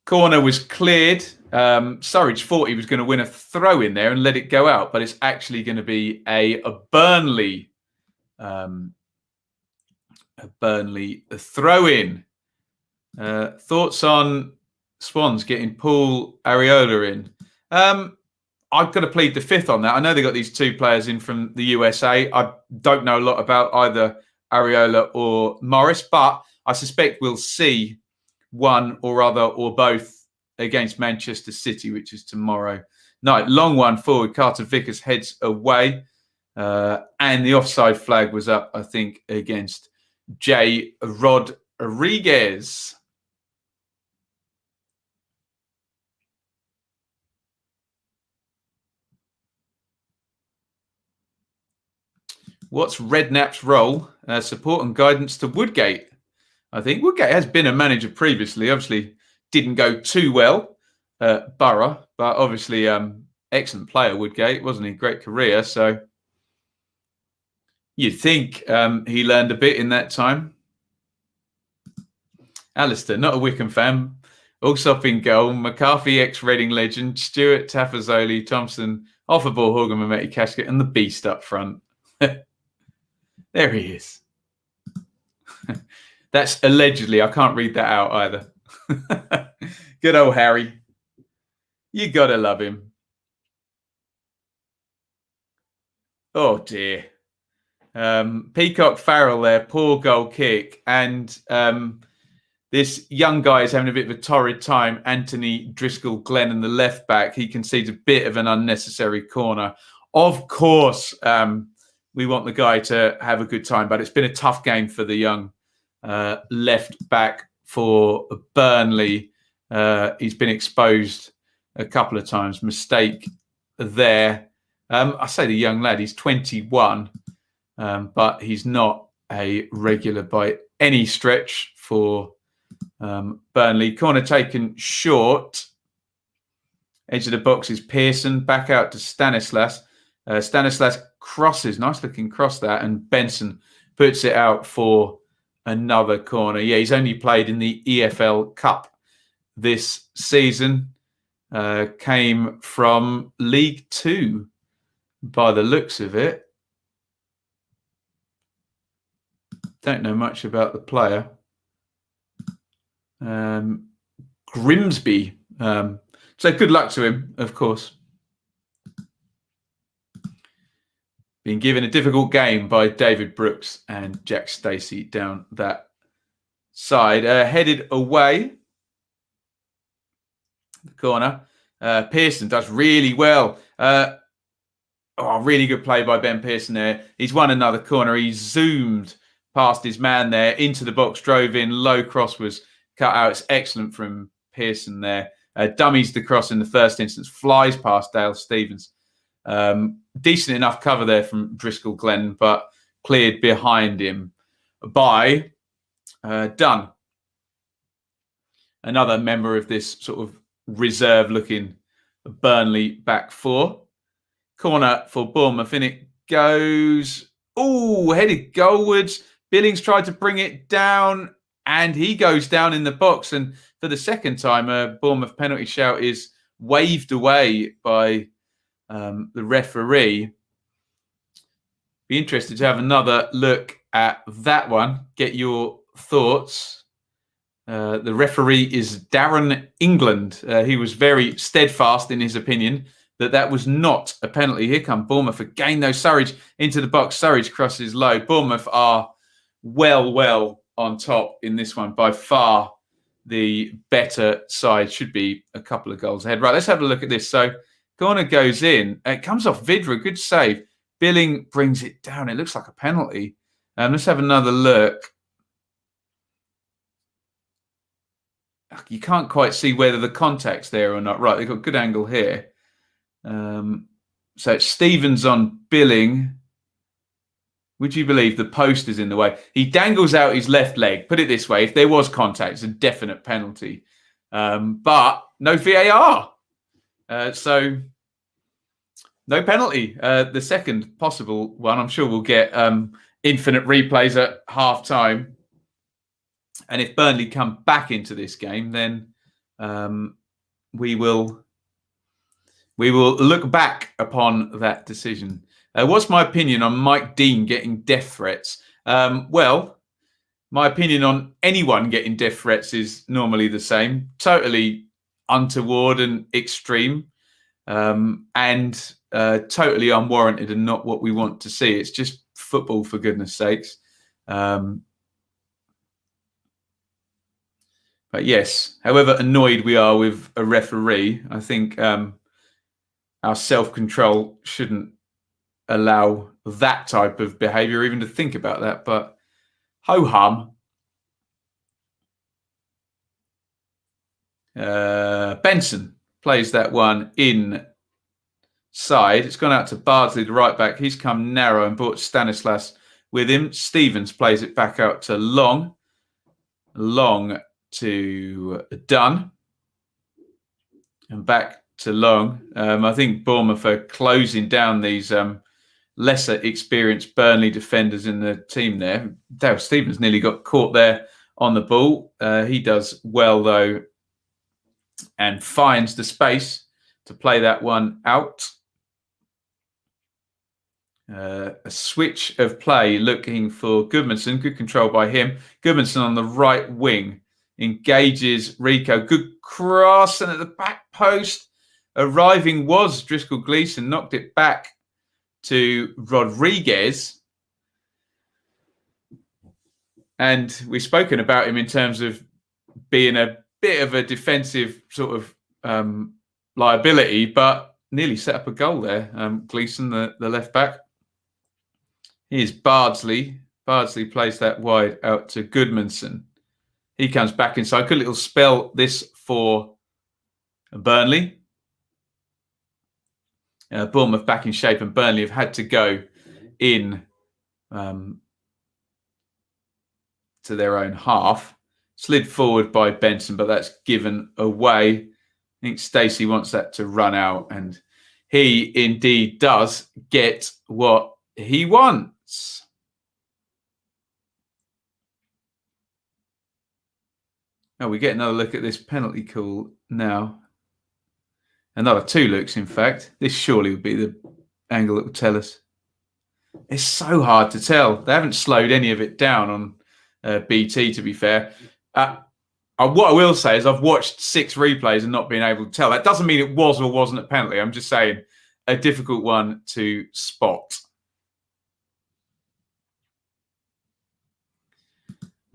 Corner was cleared. Surridge thought he was going to win a throw in there and let it go out, but it's actually going to be a Burnley throw in. Thoughts on Swans getting Paul Areola in. I've got to plead the fifth on that. I know they got these two players in from the USA. I don't know a lot about either Areola or Morris, but I suspect we'll see one or other or both against Manchester City, which is tomorrow night. Long one forward. Carter Vickers heads away. And the offside flag was up, I think, against J. Rodriguez. What's Redknapp's role? Support and guidance to Woodgate. I think Woodgate has been a manager previously. Obviously, didn't go too well at Borough, but obviously, excellent player, Woodgate, wasn't he? Great career. So you'd think he learned a bit in that time. Alistair, not a Wickham fan. Allsop in goal. McCarthy, ex-Reading legend. Stewart, Tafazoli, Thompson, off-a-ball, Horgan, Mametti, Casket, and the beast up front. There he is. That's allegedly. I can't read that out either. Good old Harry. You got to love him. Oh, dear. Peacock Farrell there. Poor goal kick. And this young guy is having a bit of a torrid time. Anthony Driscoll-Glenn, the left back. He concedes a bit of an unnecessary corner. Of course, we want the guy to have a good time, but it's been a tough game for the young left back for Burnley. He's been exposed a couple of times. Mistake there. I say the young lad, he's 21, but he's not a regular by any stretch for Burnley. Corner taken short. Edge of the box is Pearson. Back out to Stanislas. Stanislas crosses, nice looking cross that, and Benson puts it out for another corner. Yeah, he's only played in the EFL Cup this season. Came from League Two by the looks of it. Don't know much about the player. Grimsby. So good luck to him, of course. Being given a difficult game by David Brooks and Jack Stacey down that side. Headed away. The corner. Pearson does really well. Really good play by Ben Pearson there. He's won another corner. He zoomed past his man there into the box, drove in. Low cross was cut out. It's excellent from Pearson there. Dummies the cross in the first instance. Flies past Dale Stevens. Decent enough cover there from Driscoll-Glenn, but cleared behind him by Dunn. Another member of this sort of reserve-looking Burnley back four. Corner for Bournemouth, and it goes. Oh, headed goalwards. Billings tried to bring it down, and he goes down in the box. And for the second time, a Bournemouth penalty shout is waved away by the referee. Be interested to have another look at that one. Get your thoughts. The referee is Darren England. He was very steadfast in his opinion that was not a penalty. Here come Bournemouth again, though. Surridge into the box. Surridge crosses low. Bournemouth are well on top in this one. By far the better side. Should be a couple of goals ahead. Right, let's have a look at this. So corner goes in. It comes off Vidra. Good save. Billing brings it down. It looks like a penalty. Let's have another look. You can't quite see whether the contact's there or not. Right, they've got a good angle here. So it's Stevens on Billing. Would you believe the post is in the way? He dangles out his left leg. Put it this way, if there was contact, it's a definite penalty. But no VAR. So no penalty. The second possible one, I'm sure we'll get infinite replays at half time. And if Burnley come back into this game, then we will look back upon that decision. What's my opinion on Mike Dean getting death threats? Well, my opinion on anyone getting death threats is normally the same. Totally untoward and extreme, and totally unwarranted and not what we want to see. It's just football, for goodness sakes. But yes, however annoyed we are with a referee, I think our self-control shouldn't allow that type of behaviour even to think about that. But ho-hum. Benson plays that one inside. It's gone out to Bardsley, the right back. He's come narrow and brought Stanislas with him. Stevens plays it back out to Long. Long to Dunn. And back to Long. I think Bournemouth are closing down these lesser experienced Burnley defenders in the team there. Dale Stevens nearly got caught there on the ball. He does well, though, and finds the space to play that one out. A switch of play looking for Goodmanson. Good control by him. Goodmanson on the right wing engages Rico. Good cross, and at the back post arriving was Driscoll Gleeson. Knocked it back to Rodriguez. And we've spoken about him in terms of being a bit of a defensive sort of liability, but nearly set up a goal there. Gleeson, the left back. Here's Bardsley. Bardsley plays that wide out to Goodmanson. He comes back inside. Good little spell this for Burnley. Bournemouth back in shape, and Burnley have had to go in to their own half. Slid forward by Benson, but that's given away. I think Stacey wants that to run out, and he indeed does get what he wants. Oh, we get another look at this penalty call now. Another two looks, in fact. This surely would be the angle that would tell us. It's so hard to tell. They haven't slowed any of it down on BT, to be fair. What I will say is I've watched 6 replays and not been able to tell. That doesn't mean it was or wasn't a penalty. I'm just saying a difficult one to spot.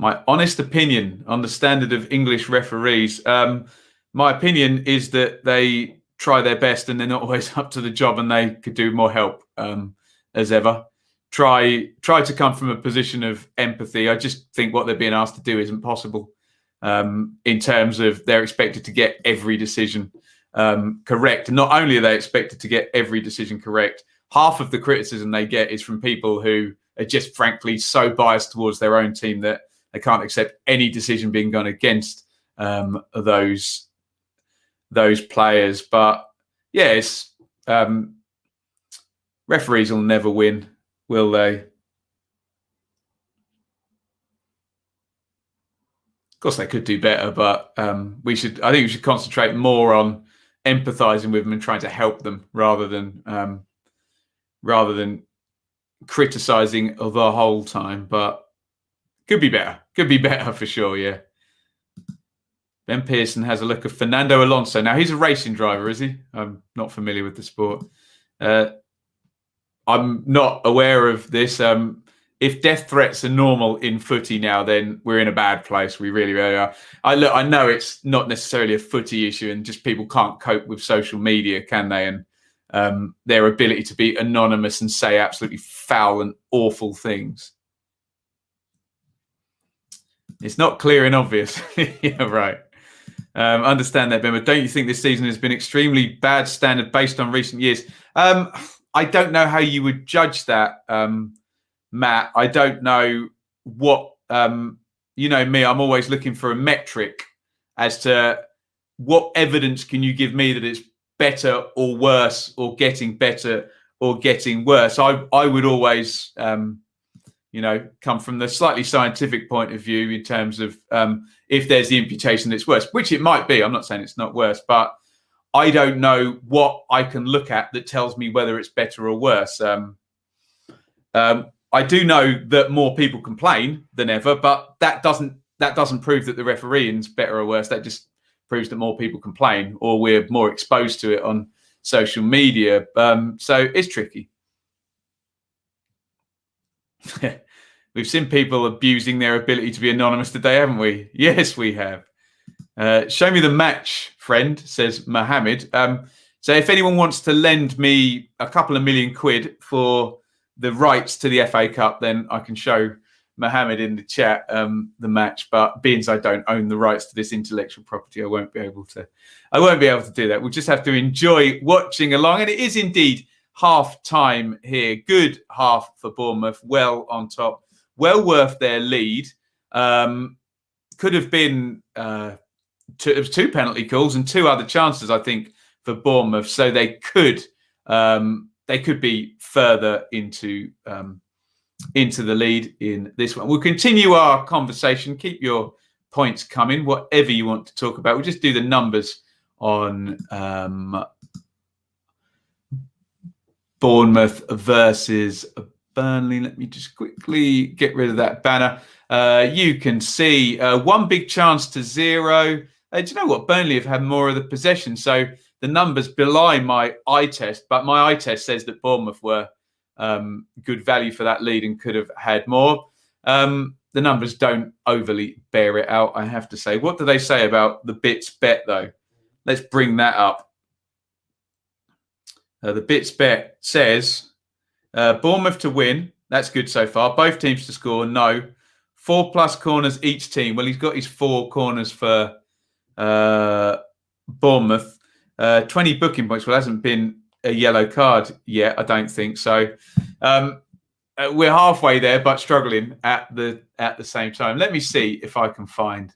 My honest opinion on the standard of English referees, my opinion is that they try their best and they're not always up to the job, and they could do more help as ever. Try to come from a position of empathy. I just think what they're being asked to do isn't possible in terms of they're expected to get every decision correct. And not only are they expected to get every decision correct, half of the criticism they get is from people who are just frankly so biased towards their own team that they can't accept any decision being gone against those players. But yes, referees will never win, will they? Of course, they could do better, but I think we should concentrate more on empathizing with them and trying to help them rather than criticizing the whole time. But could be better. Could be better for sure, yeah. Ben Pearson has a look at Fernando Alonso. Now, he's a racing driver, is he? I'm not familiar with the sport. I'm not aware of this. If death threats are normal in footy now, then we're in a bad place. We really, really are. I know it's not necessarily a footy issue and just people can't cope with social media, can they? And their ability to be anonymous and say absolutely foul and awful things. It's not clear and obvious. Yeah, right. Understand that, Ben, but don't you think this season has been extremely bad standard based on recent years? I don't know how you would judge that, Matt. I don't know what, you know me, I'm always looking for a metric as to what evidence can you give me that it's better or worse or getting better or getting worse. I would always, come from the slightly scientific point of view in terms of if there's the imputation that it's worse, which it might be. I'm not saying it's not worse, but I don't know what I can look at that tells me whether it's better or worse. I do know that more people complain than ever, but that doesn't prove that the refereeing's better or worse. That just proves that more people complain, or we're more exposed to it on social media. So it's tricky. We've seen people abusing their ability to be anonymous today, haven't we? Yes, we have. Show me the match, friend, says Mohammed. So if anyone wants to lend me a couple of million quid for the rights to the FA Cup, then I can show Mohammed in the chat the match. But being I don't own the rights to this intellectual property, I won't be able to do that. We'll just have to enjoy watching along. And it is indeed half time here. Good half for Bournemouth, well on top, well worth their lead. Could have been two penalty calls and two other chances, I think, for Bournemouth, so they could be further into the lead in this one. We'll continue our conversation. Keep your points coming, whatever you want to talk about. We'll just do the numbers on Bournemouth versus Burnley. Let me just quickly get rid of that banner. You can see one big chance to zero. Do you know what? Burnley have had more of the possession, so the numbers belie my eye test, but my eye test says that Bournemouth were good value for that lead and could have had more. The numbers don't overly bear it out, I have to say. What do they say about the bits bet, though? Let's bring that up. The bits bet says Bournemouth to win. That's good so far. Both teams to score, no. 4+ corners each team. Well, he's got his 4 corners for Bournemouth. 20 booking points. Well, hasn't been a yellow card yet, I don't think so. We're halfway there, but struggling at the same time. Let me see if I can find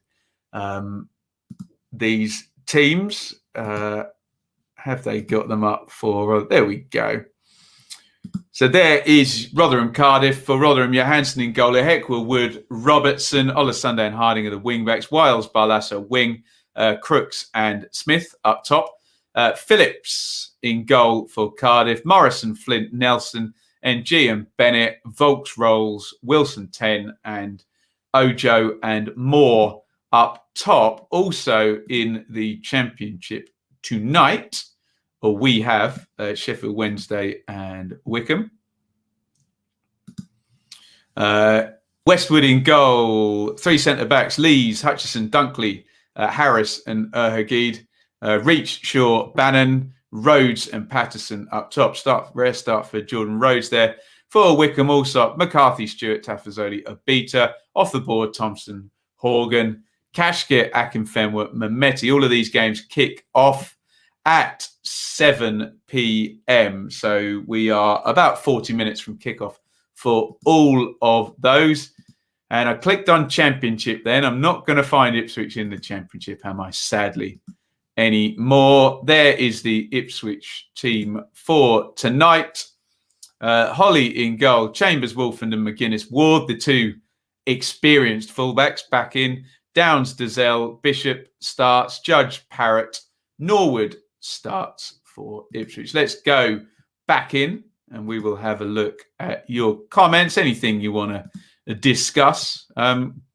these teams. Have they got them up for? There we go. So there is Rotherham Cardiff. For Rotherham, Johansson in goal, Heckwell, Wood, Robertson, Olasunde and Harding are the wing backs. Wiles, Barlasso, wing, Crooks and Smith up top. Phillips in goal for Cardiff, Morrison, Flint, Nelson, NG and Bennett, Volks, Rolls, Wilson 10 and Ojo and Moore up top. Also in the Championship tonight, or we have Sheffield Wednesday and Wickham. Westwood in goal, 3 centre-backs, Lees, Hutchison, Dunkley, Harris and Erhagid. Reach, Shaw, Bannon, Rhodes and Patterson up top. Rare start for Jordan Rhodes there. For Wickham, Allsop, McCarthy, Stewart, Tafazoli, Abita. Off the board, Thompson, Horgan, Kashkir, Akinfenwa, Mehmeti. All of these games kick off at 7 p.m. So we are about 40 minutes from kickoff for all of those. And I clicked on Championship then. I'm not going to find Ipswich in the Championship, am I? Sadly. Anymore. There is the Ipswich team for tonight. Holly in goal, Chambers, Wolfend and McGuinness. Ward, the 2 experienced fullbacks, back in. Downs, Dazelle, Bishop starts, Judge, Parrott, Norwood starts for Ipswich. Let's go back in and we will have a look at your comments. Anything you want to discuss,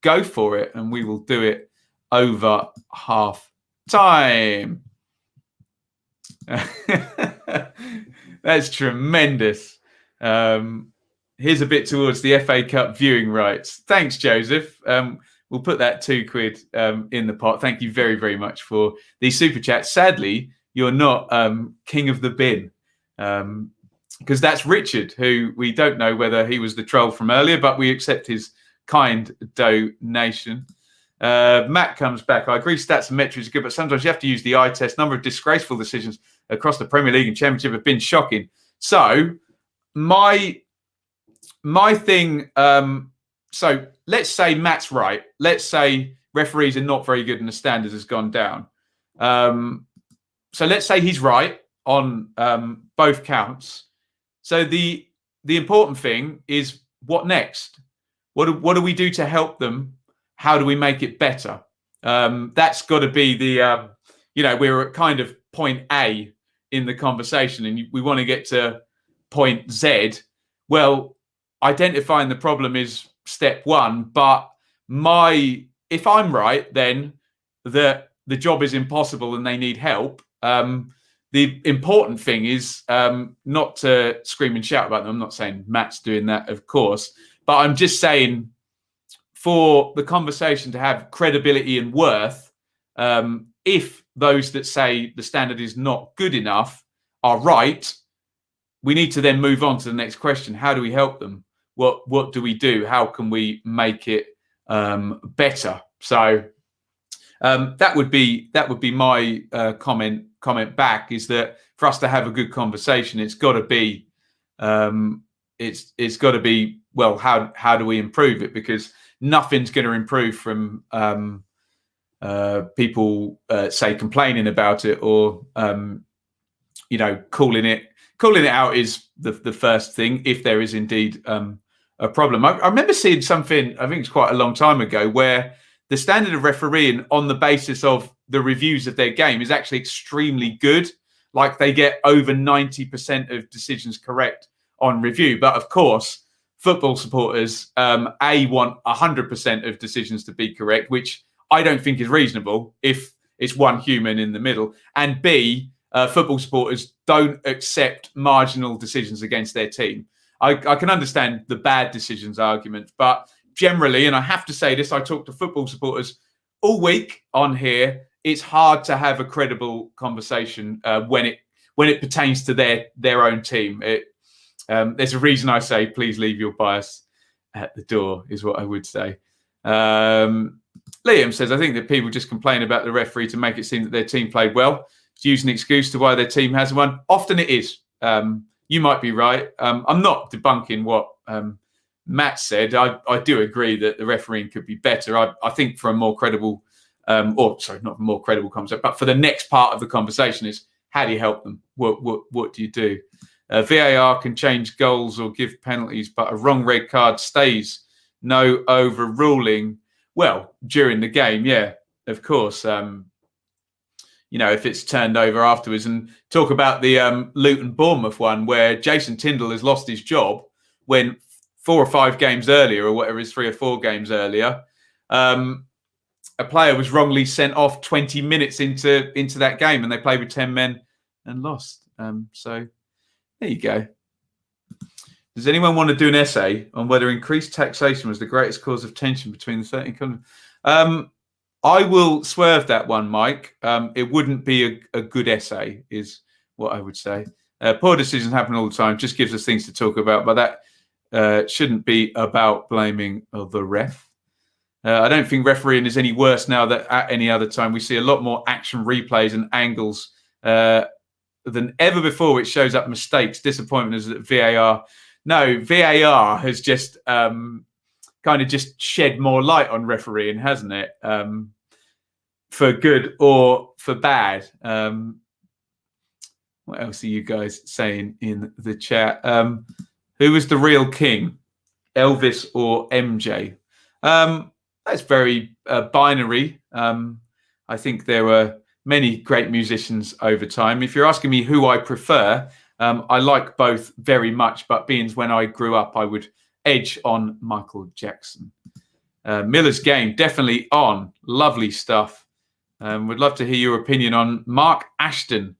go for it, and we will do it over half time. That's tremendous. Here's a bit towards the FA Cup viewing rights. Thanks, Joseph. We'll put that £2 in the pot. Thank you very, very much for the super chat. Sadly, you're not king of the bin, because that's Richard, who we don't know whether he was the troll from earlier, but we accept his kind donation. Matt comes back. I agree stats and metrics are good, but sometimes you have to use the eye test. Number of disgraceful decisions across the Premier League and Championship have been shocking. So my thing, so let's say Matt's right. Let's say referees are not very good and the standard has gone down. So let's say he's right on both counts. So the important thing is, what next? What do we do to help them? How do we make it better? That's got to be the, we're at kind of point A in the conversation and we want to get to point Z. Well, identifying the problem is step one. But if I'm right, then that the job is impossible and they need help. The important thing is not to scream and shout about them. I'm not saying Matt's doing that, of course, but I'm just saying for the conversation to have credibility and worth, if those that say the standard is not good enough are right, we need to then move on to the next question. How do we help them? What do we do? How can we make it better? So that would be my comment back, is that for us to have a good conversation, it's got to be it's got to be, well, how do we improve it? Because nothing's going to improve from people say complaining about it, or calling it out is the first thing, if there is indeed a problem. I remember seeing something, I think it's quite a long time ago, where the standard of refereeing on the basis of the reviews of their game is actually extremely good. Like they get over 90% of decisions correct on review. But of course, football supporters, A, want 100% of decisions to be correct, which I don't think is reasonable if it's one human in the middle. And B, football supporters don't accept marginal decisions against their team. I can understand the bad decisions argument, but generally, and I have to say this, I talk to football supporters all week on here. It's hard to have a credible conversation when it pertains to their own team. There's a reason I say, please leave your bias at the door, is what I would say. Liam says, I think that people just complain about the referee to make it seem that their team played well. It's using an excuse to why their team has won. Often it is. You might be right. I'm not debunking what Matt said. I do agree that the refereeing could be better. I think for a more credible, not a more credible concept, but for the next part of the conversation is, how do you help them? What do you do? VAR can change goals or give penalties, but a wrong red card stays. No overruling. Well, during the game, yeah, of course. If it's turned over afterwards, and talk about the Luton Bournemouth one, where Jason Tindall has lost his job when 4 or 5 games earlier, or whatever it is, 3 or 4 games earlier, a player was wrongly sent off 20 minutes into that game, and they played with 10 men and lost. So there you go. Does anyone want to do an essay on whether increased taxation was the greatest cause of tension between the 13 countries? I will swerve that one, Mike. It wouldn't be a good essay, is what I would say. Poor decisions happen all the time. Just gives us things to talk about, but that shouldn't be about blaming the ref. I don't think refereeing is any worse now than at any other time. We see a lot more action replays and angles than ever before, which shows up mistakes. Disappointment is that VAR. No, VAR has just kind of just shed more light on refereeing, hasn't it? For good or for bad. What else are you guys saying in the chat? Who was the real king, Elvis or MJ? That's very binary. I think there were many great musicians over time. If you're asking me who I prefer, I like both very much, but being when I grew up, I would edge on Michael Jackson. Miller's Game, definitely on. Lovely stuff. Would love to hear your opinion on Mark Ashton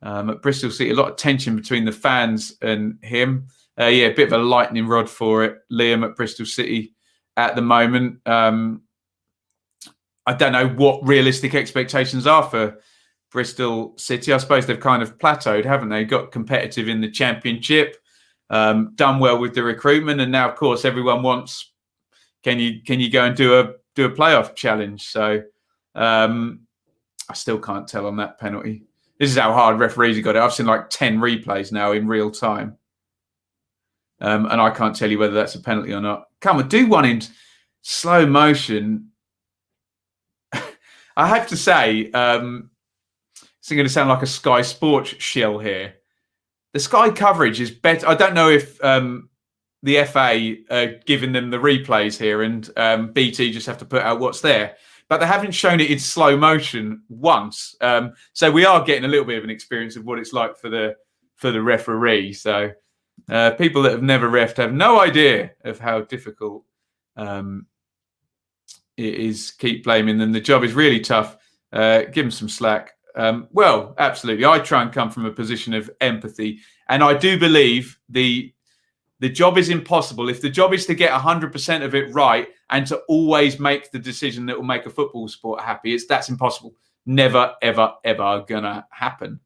at Bristol City. A lot of tension between the fans and him. A bit of a lightning rod for it. Liam at Bristol City at the moment. I don't know what realistic expectations are for Bristol City. I suppose they've kind of plateaued, haven't they? Got competitive in the Championship, done well with the recruitment, and now, of course, everyone wants. Can you go and do a playoff challenge? So I still can't tell on that penalty. This is how hard referees have got it. I've seen like 10 replays now in real time, and I can't tell you whether that's a penalty or not. Come on, do one in slow motion. I have to say, it's going to sound like a Sky Sports shill here. The Sky coverage is better. I don't know if the FA are giving them the replays here and BT just have to put out what's there. But they haven't shown it in slow motion once. So we are getting a little bit of an experience of what it's like for the referee. So people that have never refed have no idea of how difficult it is. Keep blaming them. The job is really tough Give him some slack. Well, absolutely. I try and come from a position of empathy. And I do believe the job is impossible. If the job is to get 100% of it right and to always make the decision that will make a football sport happy, that's impossible. Never, ever, ever gonna happen.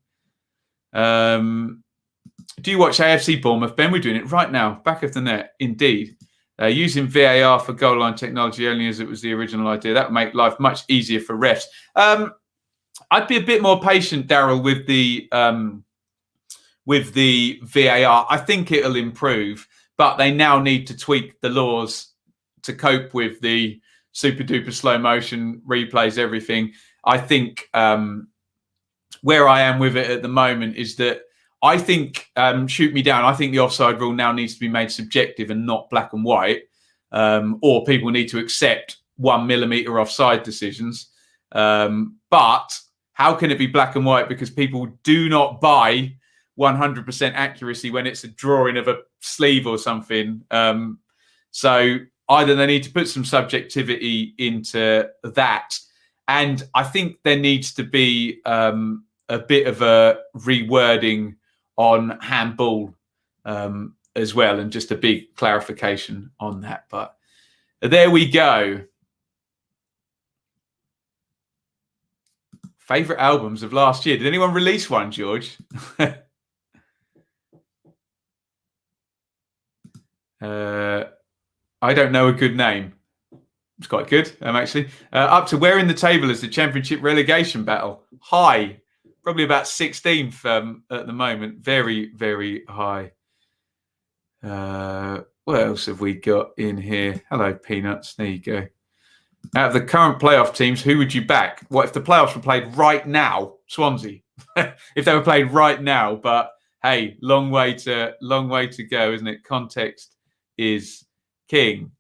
Do you watch AFC Bournemouth? Ben, we're doing it right now. Back of the net, indeed. Using VAR for goal line technology only as it was the original idea. That would make life much easier for refs. I'd be a bit more patient, Daryl, with the VAR. I think it'll improve, but they now need to tweak the laws to cope with the super duper slow motion replays, everything. I think where I am with it at the moment is that I think, shoot me down, I think the offside rule now needs to be made subjective and not black and white, or people need to accept 1 millimetre offside decisions. But how can it be black and white? Because people do not buy 100% accuracy when it's a drawing of a sleeve or something. So either they need to put some subjectivity into that. And I think there needs to be a bit of a rewording on handball as well, and just a big clarification on that. But there we go. Favourite albums of last year. Did anyone release one, George? I don't know a good name. It's quite good, actually. Up to where in the table is the Championship relegation battle? High. Probably about 16th at the moment. Very, very high. What else have we got in here? Hello, Peanuts. There you go. Out of the current playoff teams, who would you back? What if the playoffs were played right now? Swansea. If they were played right now, but hey, long way to go, isn't it? Context is king.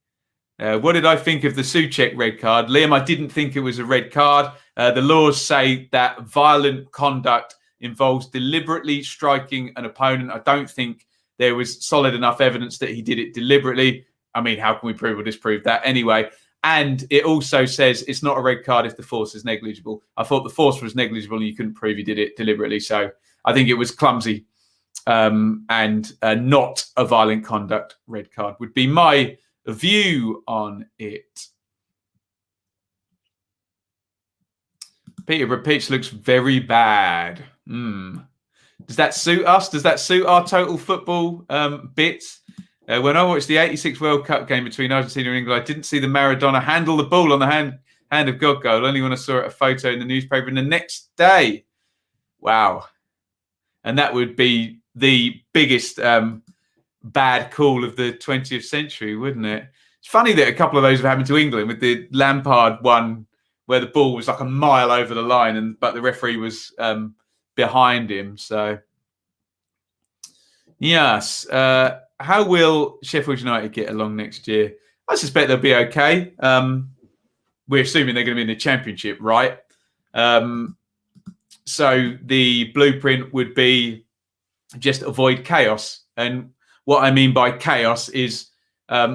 What did I think of the Souček red card? Liam, I didn't think it was a red card. The laws say that violent conduct involves deliberately striking an opponent. I don't think there was solid enough evidence that he did it deliberately. I mean, how can we prove or disprove that anyway? And it also says it's not a red card if the force is negligible. I thought the force was negligible and you couldn't prove he did it deliberately. So I think it was clumsy and not a violent conduct red card would be my view on it. Peterborough pitch looks very bad. Does that suit us? Does that suit our total football bits? When I watched the 86 World Cup game between Argentina and England, I didn't see the Maradona handle the ball on the hand of God goal. Only when I saw a photo in the newspaper in the next day. Wow. And that would be the biggest bad call of the 20th century, wouldn't it? It's funny that a couple of those have happened to England, with the Lampard one where the ball was like a mile over the line, but the referee was behind him. So, yes. How will Sheffield United get along next year? I suspect they'll be okay. We're assuming they're going to be in the Championship, right? So the blueprint would be just avoid chaos. And what I mean by chaos is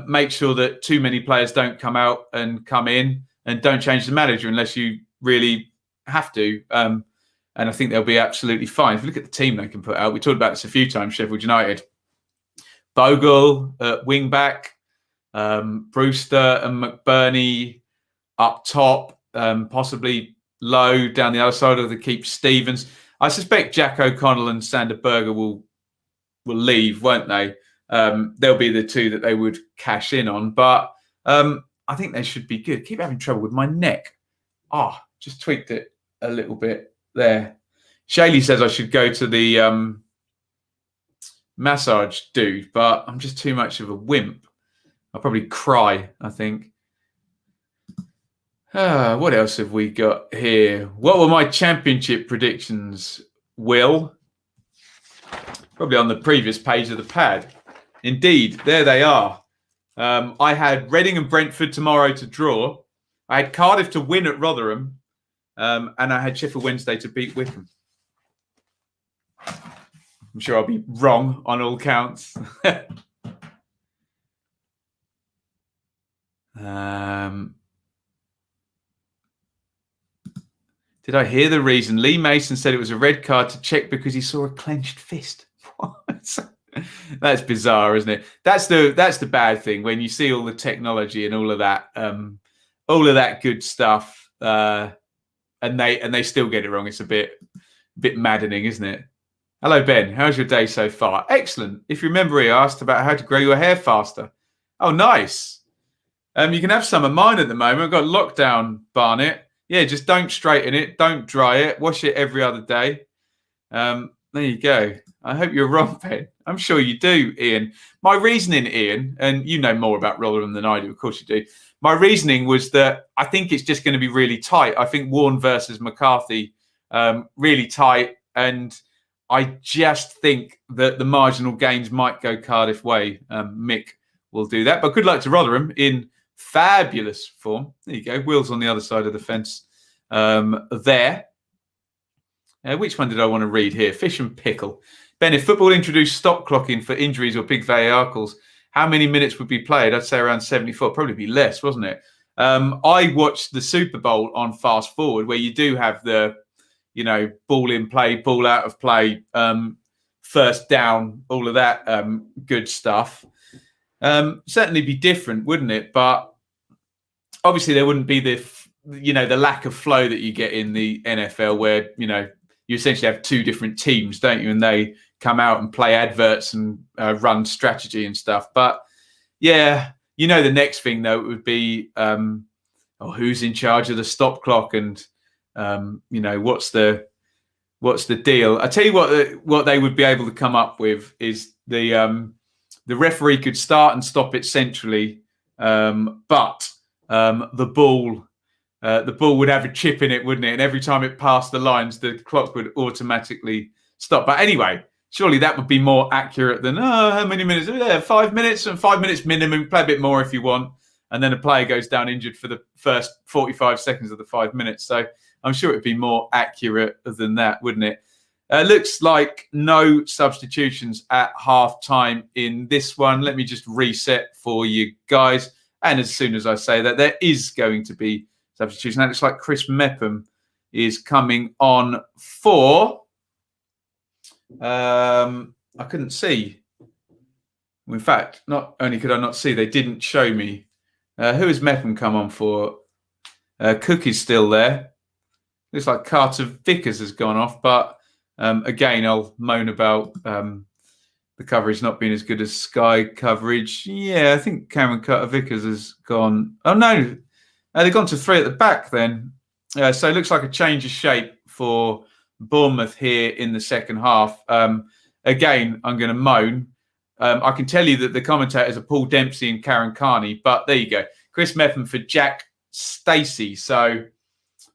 make sure that too many players don't come out and come in, and don't change the manager unless you really have to. And I think they'll be absolutely fine. If you look at the team they can put out, we talked about this a few times, Sheffield United. Bogle at wing-back, Brewster and McBurney up top, possibly Lowe down the other side of the keep Stevens. I suspect Jack O'Connell and Sander Berger will leave, won't they? They'll be the two that they would cash in on. But I think they should be good. Keep having trouble with my neck. Just tweaked it a little bit there. Shaylee says I should go to the massage dude, but I'm just too much of a wimp. I'll probably cry, I think. What else have we got here? What were my Championship predictions, Will? Probably on the previous page of the pad. Indeed, there they are. I had Reading and Brentford tomorrow to draw. I had Cardiff to win at Rotherham. And I had Sheffield Wednesday to beat Wickham. I'm sure I'll be wrong on all counts. Did I hear the reason? Lee Mason said it was a red card to check because he saw a clenched fist. That's bizarre, isn't it? That's the bad thing when you see all the technology and all of that good stuff, and they still get it wrong. It's a bit maddening, isn't it? Hello, Ben. How's your day so far? Excellent. If you remember, he asked about how to grow your hair faster. Oh, nice. You can have some of mine at the moment. I've got lockdown, Barnet. Yeah, just don't straighten it. Don't dry it. Wash it every other day. There you go. I hope you're wrong, Ben. I'm sure you do, Iain. My reasoning, Iain, and you know more about Rotherham than I do, of course you do. My reasoning was that I think it's just going to be really tight. I think Warren versus McCarthy, really tight. And I just think that the marginal gains might go Cardiff way. Mick will do that. But good luck to Rotherham in fabulous form. There you go. Will's on the other side of the fence there. Which one did I want to read here? Fish and Pickle. Ben, if football introduced stop clocking for injuries or big VAR calls, how many minutes would be played? I'd say around 74. Probably be less, wasn't it? I watched the Super Bowl on Fast Forward, where you do have the, ball in play, ball out of play, first down, all of that good stuff. Certainly be different, wouldn't it? But obviously there wouldn't be the lack of flow that you get in the NFL, where you essentially have two different teams, don't you? And they come out and play adverts and run strategy and stuff. But yeah, the next thing though would be who's in charge of the stop clock, and what's the deal? I tell you what they would be able to come up with is the referee could start and stop it centrally, but the ball would have a chip in it, wouldn't it? And every time it passed the lines, the clock would automatically stop. But anyway, surely that would be more accurate than, how many minutes? 5 minutes, and 5 minutes minimum. Play a bit more if you want. And then a player goes down injured for the first 45 seconds of the 5 minutes. So I'm sure it'd be more accurate than that, wouldn't it? Looks like no substitutions at half time in this one. Let me just reset for you guys. And as soon as I say that, there is going to be substitution. That looks like Chris Mepham is coming on for. I couldn't see. In fact, not only could I not see, they didn't show me. Who has Mepham come on for? Cook is still there. Looks like Carter Vickers has gone off, but again, I'll moan about the coverage not being as good as Sky coverage. Yeah, I think Cameron Carter Vickers has gone. Oh no. They've gone to three at the back then. So it looks like a change of shape for Bournemouth here in the second half. Again, I'm going to moan. I can tell you that the commentators are Paul Dempsey and Karen Carney, but there you go. Chris Mepham for Jack Stacey. So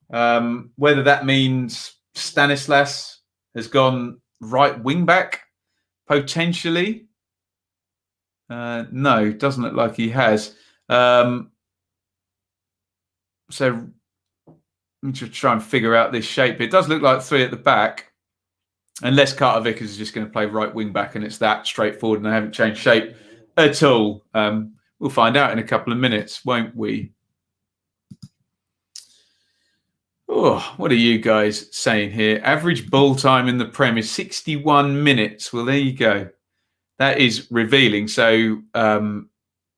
whether that means Stanislas has gone right wing back, potentially. No, doesn't look like he has. So let me just try and figure out this shape. It does look like three at the back, unless Carter Vickers is just going to play right wing back, and it's that straightforward and they haven't changed shape at all. We'll find out in a couple of minutes, won't we? Oh, what are you guys saying here? Average ball time in the Prem is 61 minutes. Well, there you go. That is revealing. So,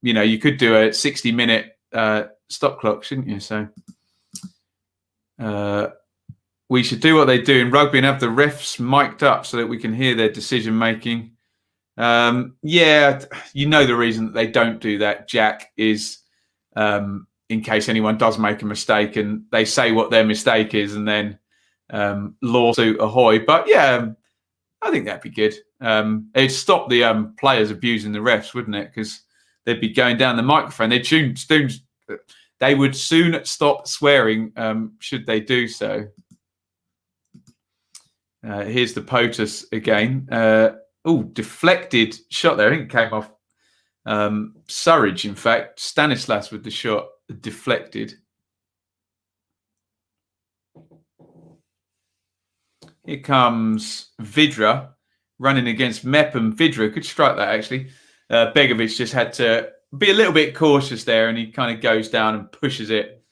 you could do a 60-minute stop clock, shouldn't you? So we should do what they do in rugby and have the refs mic'd up so that we can hear their decision making. Yeah, the reason that they don't do that, Jack, is in case anyone does make a mistake and they say what their mistake is, and then lawsuit ahoy. But yeah, I think that'd be good. It'd stop the players abusing the refs, wouldn't it? Because they'd be going down the microphone. They would soon stop swearing should they do so. Here's the POTUS again. Deflected shot there. I think it came off Surridge, in fact. Stanislas with the shot deflected. Here comes Vidra running against Mepham. Vidra could strike that, actually. Begovic just had to be a little bit cautious there, and he kind of goes down and pushes it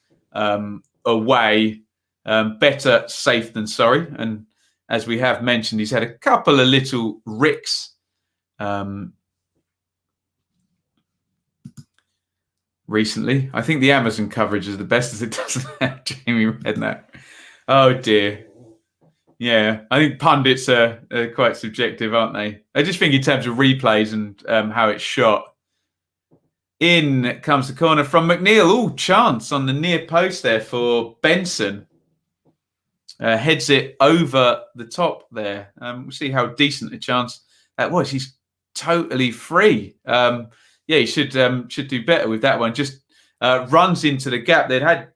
away. Better safe than sorry. And as we have mentioned, he's had a couple of little ricks recently. I think the Amazon coverage is the best as it doesn't have Jamie Redknapp. Oh, dear. Yeah, I think pundits are quite subjective, aren't they? I just think in terms of replays and how it's shot. In comes the corner from McNeil. Oh, chance on the near post there for Benson. Heads it over the top there. We'll see how decent a chance that was. He's totally free. Yeah, he should do better with that one. Just runs into the gap. They'd had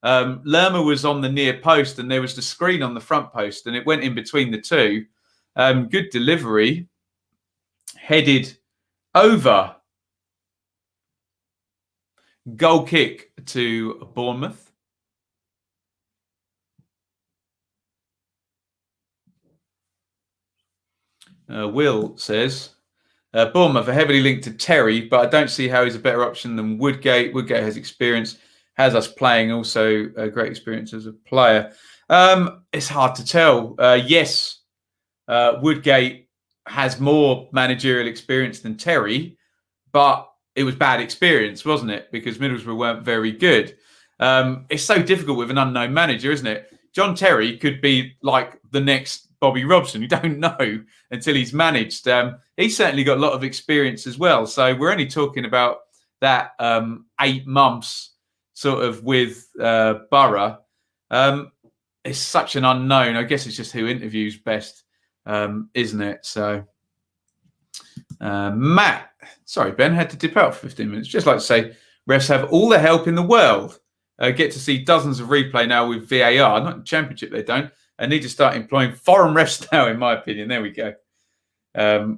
Lerma was on the near post, and there was the screen on the front post, and it went in between the two. Good delivery. Headed over. Goal kick to Bournemouth. Will says, Bournemouth are heavily linked to Terry, but I don't see how he's a better option than Woodgate. Woodgate has experience, has us playing, also a great experience as a player. It's hard to tell. Yes, Woodgate has more managerial experience than Terry, but it was bad experience, wasn't it? Because Middlesbrough weren't very good. It's so difficult with an unknown manager, isn't it? John Terry could be like the next Bobby Robson. You don't know until he's managed. He's certainly got a lot of experience as well. So we're only talking about that 8 months sort of with Borough. It's such an unknown. I guess it's just who interviews best, isn't it? So Matt, sorry, Ben, had to dip out for 15 minutes. Just like to say, refs have all the help in the world. Get to see dozens of replay now with VAR. Not in Championship, they don't. I need to start employing foreign refs now, in my opinion. There we go.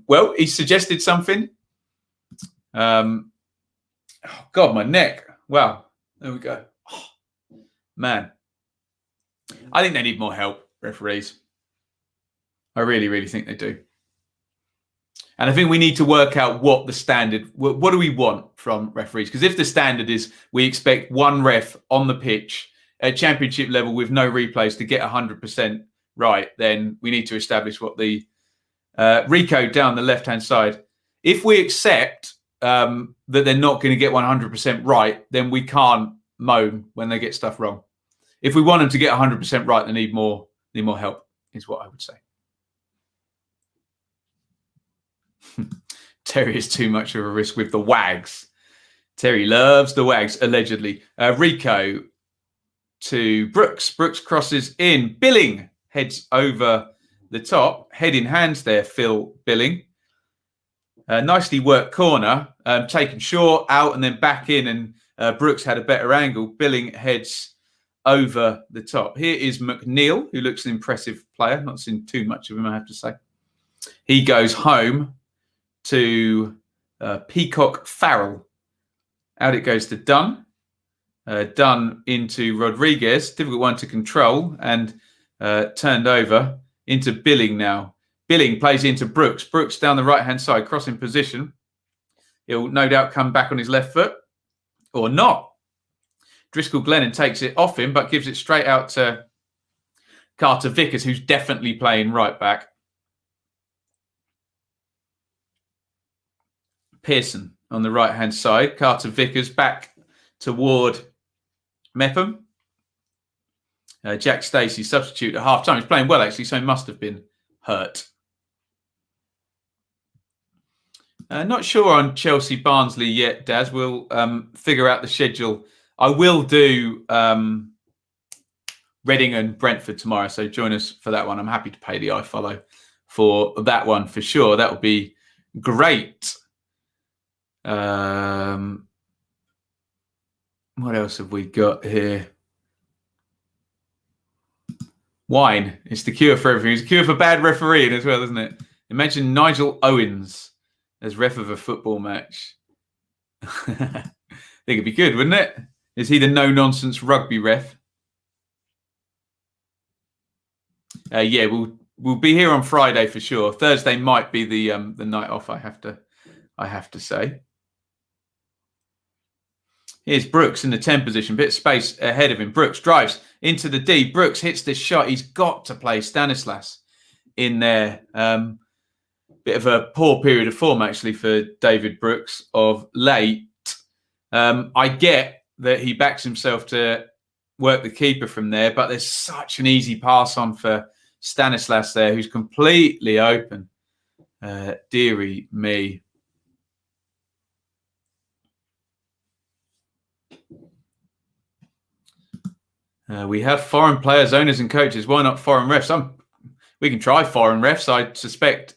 Well, he suggested something. Oh, God, my neck. Wow. There we go. Oh, man. I think they need more help, referees. I really, really think they do. And I think we need to work out what the standard, what do we want from referees? Because if the standard is we expect one ref on the pitch at Championship level with no replays to get 100% right, then we need to establish what the Rico down the left-hand side. If we accept that they're not going to get 100% right, then we can't moan when they get stuff wrong. If we want them to get 100% right, they need more help, is what I would say. Terry is too much of a risk with the wags. Terry loves the wags, allegedly. Rico to Brooks. Brooks crosses in. Billing heads over the top. Head in hands there, Phil Billing. Nicely worked corner. Taken short, out and then back in. And Brooks had a better angle. Billing heads over the top. Here is McNeil, who looks an impressive player. Not seen too much of him, I have to say. He goes home to Peacock Farrell. Out it goes to Dunn. Dunn into Rodriguez. Difficult one to control and turned over into Billing now. Billing plays into Brooks. Brooks down the right-hand side, crossing position. He'll no doubt come back on his left foot or not. Driscoll Glennon takes it off him but gives it straight out to Carter Vickers, who's definitely playing right back. Pearson on the right-hand side. Carter Vickers back toward Mepham. Jack Stacey, substitute at half-time. He's playing well, actually, so he must have been hurt. Not sure on Chelsea Barnsley yet, Daz. We'll figure out the schedule. I will do Reading and Brentford tomorrow, so join us for that one. I'm happy to pay the iFollow for that one for sure. That would be great. What else have we got here? Wine. It's the cure for everything. It's the cure for bad refereeing as well, isn't it? Imagine Nigel Owens as ref of a football match. I think it'd be good, wouldn't it? Is he the no-nonsense rugby ref? Yeah, we'll be here on Friday for sure. Thursday might be the night off. I have to say. Here's Brooks in the 10 position, bit of space ahead of him. Brooks drives into the D. Brooks hits this shot. He's got to play Stanislas in there. Bit of a poor period of form, actually, for David Brooks of late. I get that he backs himself to work the keeper from there, but there's such an easy pass on for Stanislas there, who's completely open. Deary me. We have foreign players, owners and coaches. Why not foreign refs? We can try foreign refs. I suspect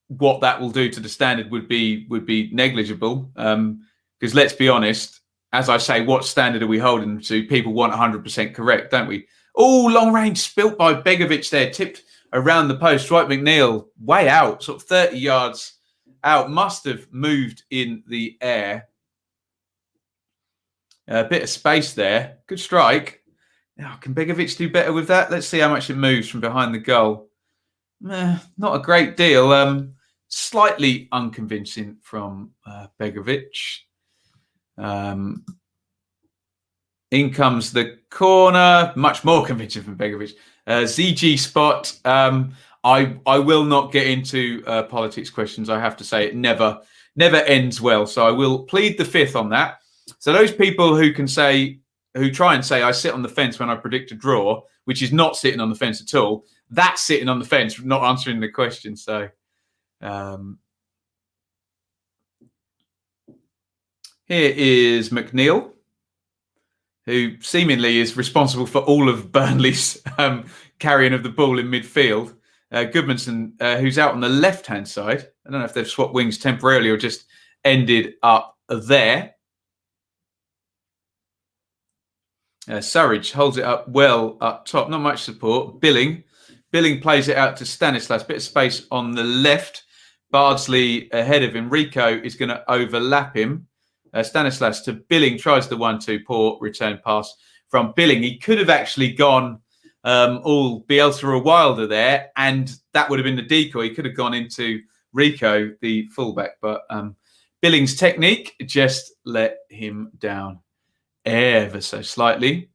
what that will do to the standard would be negligible. Because let's be honest, as I say, what standard are we holding them to? People want 100% correct, don't we? Oh, long range spilt by Begovic there, tipped around the post. Right, McNeil way out, sort of 30 yards out. Must have moved in the air. A bit of space there. Good strike. Now, can Begovic do better with that? Let's see how much it moves from behind the goal. Not a great deal. Slightly unconvincing from Begovic. In comes the corner. Much more convincing from Begovic. ZG spot. I will not get into politics questions. I have to say it never ends well. So I will plead the fifth on that. So those people who try and say I sit on the fence when I predict a draw, which is not sitting on the fence at all, that's sitting on the fence, not answering the question. So here is McNeil, who seemingly is responsible for all of Burnley's carrying of the ball in midfield. Goodmanson, who's out on the left-hand side. I don't know if they've swapped wings temporarily or just ended up there. Surridge holds it up well up top. Not much support. Billing plays it out to Stanislas. Bit of space on the left. Bardsley ahead of him. Rico is going to overlap him. Stanislas to Billing. Tries the 1-2. Poor return pass from Billing. He could have actually gone all Bielsa or Wilder there, and that would have been the decoy. He could have gone into Rico, the fullback. But Billing's technique just let him down ever so slightly.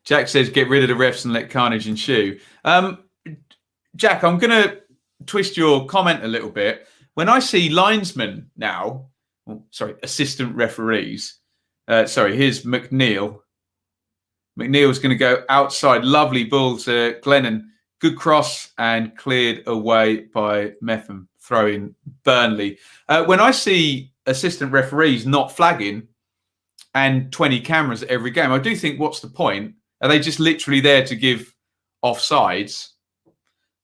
Jack says, get rid of the refs and let carnage ensue. Jack, I'm going to twist your comment a little bit. When I see linesmen now, assistant referees, here's McNeil. McNeil's going to go outside. Lovely ball to Glennon. Good cross and cleared away by Metham. Throwing Burnley. When I see assistant referees not flagging and 20 cameras at every game, I do think, what's the point? Are they just literally there to give offsides?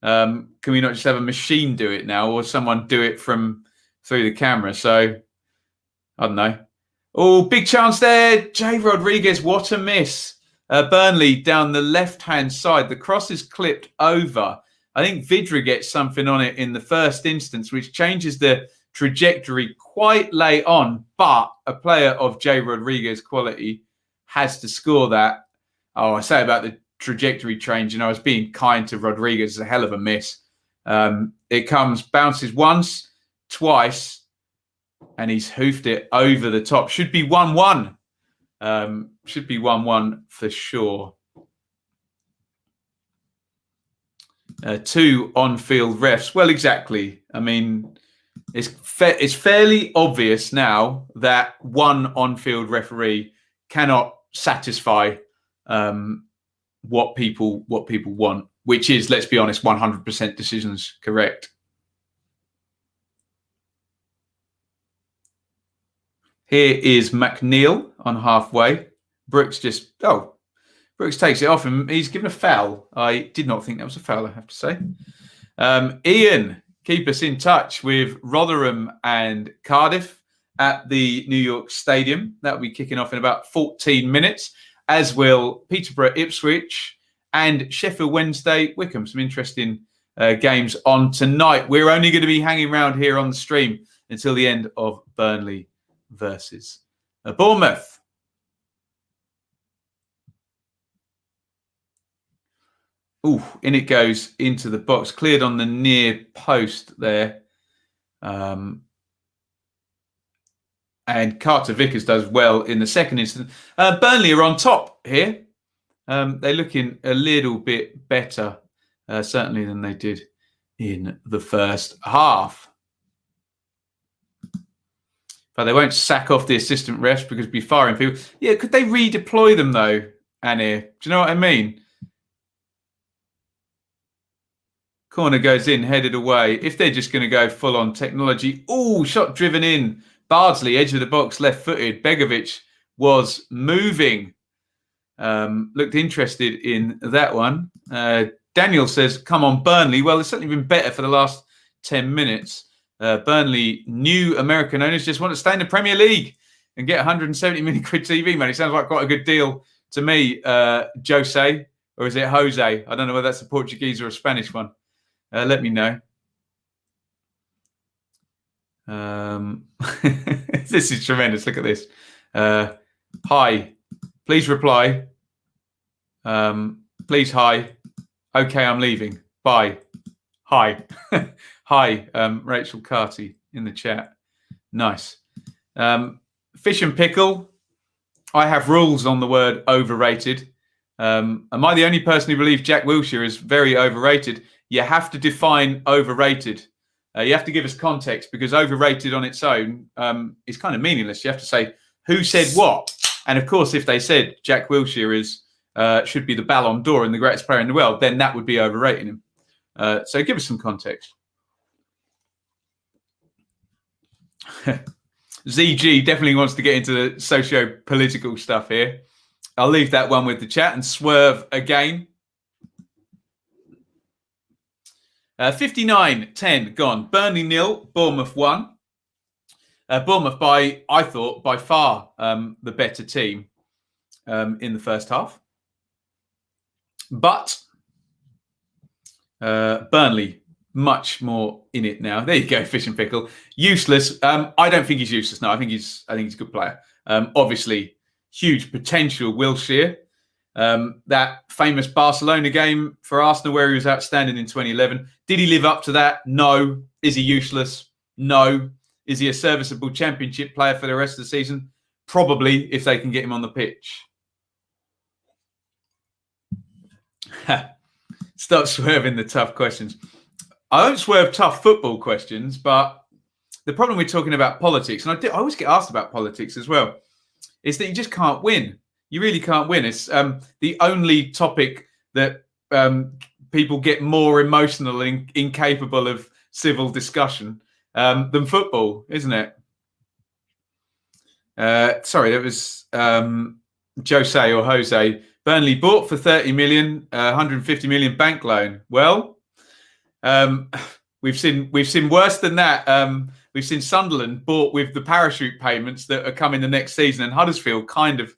Can we not just have a machine do it now, or someone do it from through the camera? So I don't know. Oh, big chance there. Jay Rodriguez, what a miss. Burnley down the left-hand side. The cross is clipped over. I think Vidra gets something on it in the first instance, which changes the trajectory quite late on. But a player of Jay Rodriguez quality has to score that. Oh, I say about the trajectory change, and I was being kind to Rodriguez. It's a hell of a miss. It comes, bounces once, twice, and he's hoofed it over the top. Should be 1-1. Should be 1-1 for sure. Two on-field refs. Well, exactly. I mean, it's fairly obvious now that one on-field referee cannot satisfy what people want, which is, let's be honest, 100% decisions correct. Here is McNeil on halfway. Brooks Brooks takes it off him. He's given a foul. I did not think that was a foul, I have to say. Iain, keep us in touch with Rotherham and Cardiff at the New York Stadium. That will be kicking off in about 14 minutes, as will Peterborough, Ipswich, and Sheffield Wednesday, Wickham. Some interesting games on tonight. We're only going to be hanging around here on the stream until the end of Burnley versus Bournemouth. Ooh, in it goes into the box. Cleared on the near post there. And Carter Vickers does well in the second instance. Burnley are on top here. They're looking a little bit better, certainly than they did in the first half. But they won't sack off the assistant refs because it'd be firing people. Yeah, could they redeploy them though, Annie? Do you know what I mean? Corner goes in, headed away. If they're just going to go full on technology. Oh, shot driven in. Bardsley, edge of the box, left-footed. Begovic was moving. Looked interested in that one. Daniel says, come on, Burnley. Well, it's certainly been better for the last 10 minutes. Burnley, new American owners just want to stay in the Premier League and get 170 million quid TV money. Sounds like quite a good deal to me, Jose, or is it Jose? I don't know whether that's a Portuguese or a Spanish one. Let me know. This is tremendous. Look at this. Hi. Please reply. Please, hi. Okay, I'm leaving. Bye. Hi. Hi, Rachel Carty in the chat. Nice. Fish and pickle. I have rules on the word overrated. Am I the only person who believes Jack Wilshere is very overrated? You have to define overrated. You have to give us context because overrated on its own is kind of meaningless. You have to say who said what. And of course, if they said Jack Wilshere should be the Ballon d'Or and the greatest player in the world, then that would be overrating him. So give us some context. ZG definitely wants to get into the socio-political stuff here. I'll leave that one with the chat and swerve again. 59-10 gone. Burnley 0, Bournemouth 1. Bournemouth, I thought, by far the better team in the first half. But Burnley, much more in it now. There you go, Fish and Pickle. Useless. I don't think he's useless now. I think he's a good player. Obviously, huge potential, Wilshere. That famous Barcelona game for Arsenal where he was outstanding in 2011. Did he live up to that? No. Is he useless? No. Is he a serviceable championship player for the rest of the season? Probably, if they can get him on the pitch. Stop swerving the tough questions. I don't swerve tough football questions, but the problem with talking about politics, and I always get asked about politics as well, is that you just can't win. You really can't win. It's the only topic that people get more emotional and incapable of civil discussion than football, isn't it? Sorry, that was Jose or Jose. Burnley bought for 30 million, 150 million bank loan. Well, we've seen worse than that. We've seen Sunderland bought with the parachute payments that are coming the next season, and Huddersfield kind of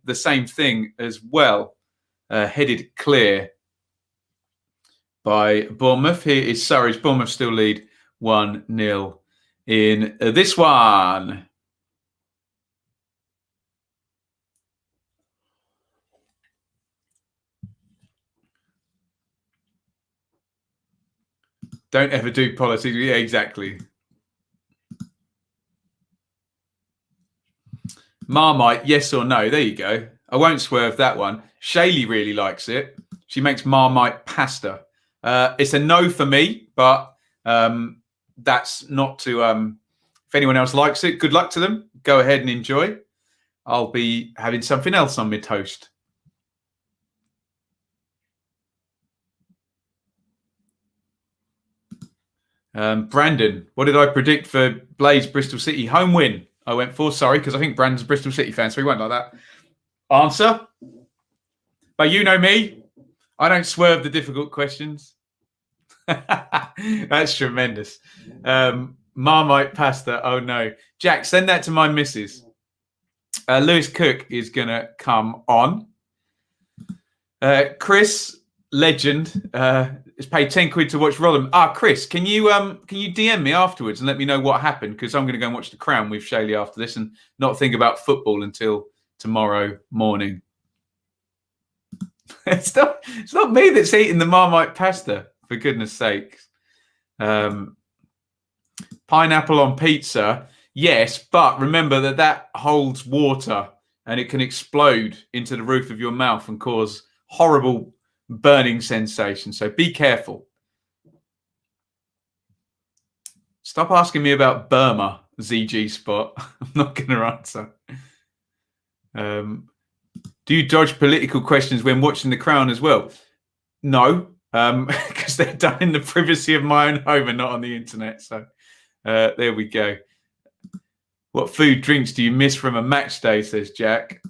the same thing as well. Headed clear by Bournemouth. Here is Surrey's. Bournemouth still lead 1-0 in this one. Don't ever do politics. Yeah, exactly. Marmite, yes or no? There you go. I won't swerve that one. Shaylee really likes it. She makes Marmite pasta. It's a no for me, but that's not to... if anyone else likes it, good luck to them. Go ahead and enjoy. I'll be having something else on my toast. Brandon, what did I predict for Blaze Bristol City? Home win. I went for, sorry, because I think Brandon's a Bristol City fan, so he won't like that. Answer. But you know me. I don't swerve the difficult questions. That's tremendous. Marmite pasta. Oh, no. Jack, send that to my missus. Lewis Cook is going to come on. Chris, legend, has paid 10 quid to watch Rotherham. Chris, can you DM me afterwards and let me know what happened? Because I'm going to go and watch The Crown with Shaylee after this and not think about football until tomorrow morning. It's not me that's eating the Marmite pasta, for goodness sake. Pineapple on pizza, yes, but remember that holds water and it can explode into the roof of your mouth and cause horrible burning sensation. So be careful. Stop asking me about Burma, ZG Spot. I'm not going to answer. Do you dodge political questions when watching The Crown as well? No, because they're done in the privacy of my own home and not on the internet. So there we go. What food, drinks do you miss from a match day? Says Jack.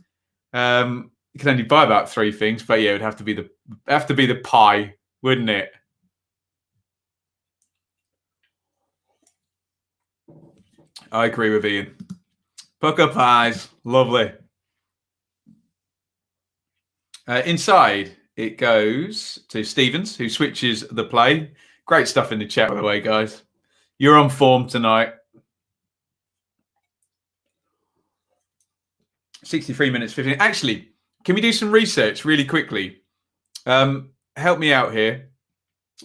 You can only buy about 3 things, but yeah, it would have to be the pie, wouldn't it? I agree with Iain. Pucker pies, lovely. Inside it goes to Stevens, who switches the play. Great stuff in the chat, by the way, guys. You're on form tonight. 63 minutes, 15. Actually, can we do some research really quickly? Help me out here.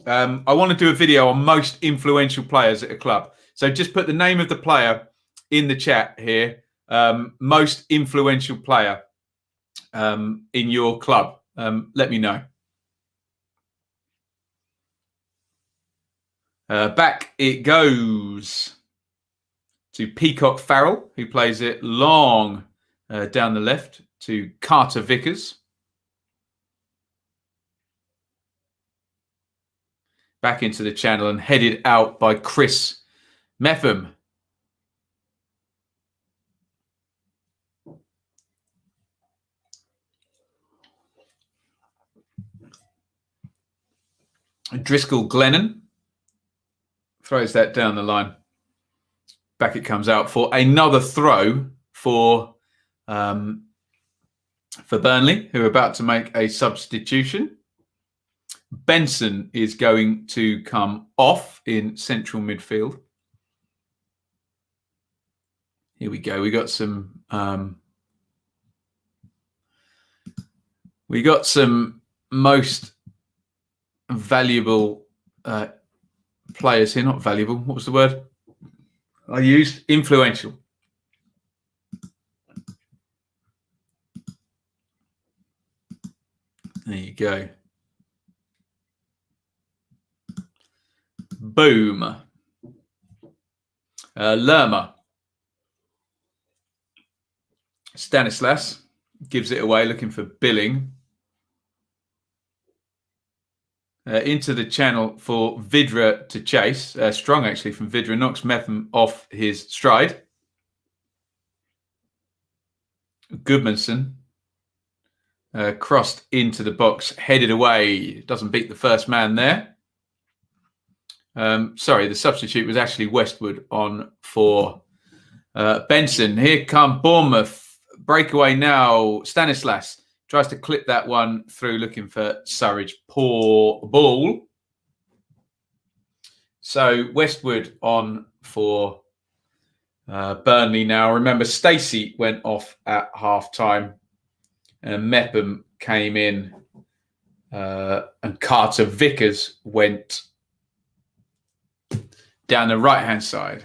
I want to do a video on most influential players at a club. So just put the name of the player in the chat here. Most influential player in your club. Let me know. Back it goes to Peacock Farrell, who plays it long down the left to Carter Vickers. Back into the channel and headed out by Chris Metham. Driscoll Glennon throws that down the line. Back it comes out for another throw for Burnley, who are about to make a substitution. Benson is going to come off in central midfield. Here we go. We got some most valuable players here. Not valuable. What was the word I used? Influential. There you go. Boom. Lerma. Stanislas gives it away, looking for Billing. Into the channel for Vidra to chase. Strong, actually, from Vidra. Knocks Metham off his stride. Goodmanson. Crossed into the box, headed away. Doesn't beat the first man there. Sorry, the substitute was actually Westwood on for Benson. Here come Bournemouth. Breakaway now. Stanislas tries to clip that one through, looking for Surridge. Poor ball. So Westwood on for Burnley now. Remember, Stacey went off at half-time. And Mepham came in. And Carter Vickers went down the right-hand side.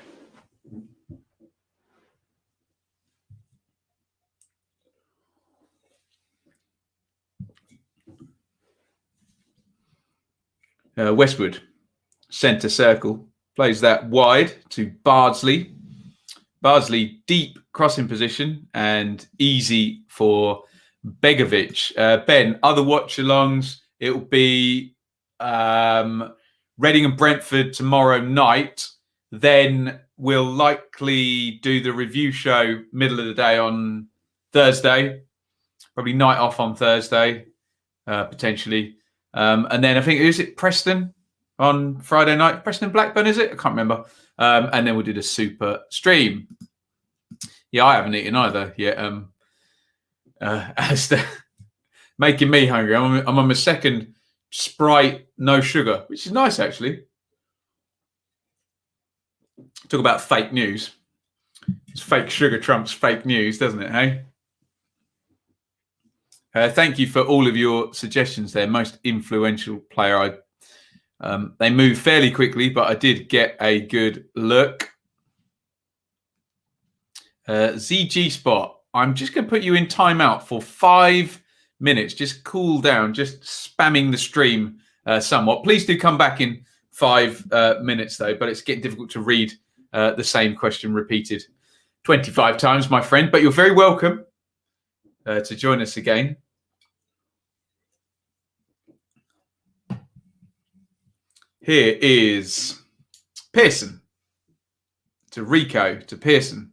Westwood, centre circle, plays that wide to Bardsley. Bardsley deep crossing position and easy for Begovic. Ben, other watch-alongs, it will be Reading and Brentford tomorrow night. Then we'll likely do the review show middle of the day on Thursday. Probably night off on Thursday, potentially. And then I think, is it Preston on Friday night? Preston Blackburn, is it? I can't remember. And then we'll do the super stream. Yeah, I haven't eaten either yet. Making me hungry. I'm on my second Sprite, no sugar, which is nice, actually. Talk about fake news. It's fake sugar trumps fake news, doesn't it, hey? Thank you for all of your suggestions there. Most influential player. They move fairly quickly, but I did get a good look. ZG Spot, I'm just going to put you in timeout for 5 minutes. Just cool down, just spamming the stream somewhat. Please do come back in 5 minutes, though, but it's getting difficult to read the same question repeated 25 times, my friend. But you're very welcome to join us again. Here is Pearson to Rico to Pearson.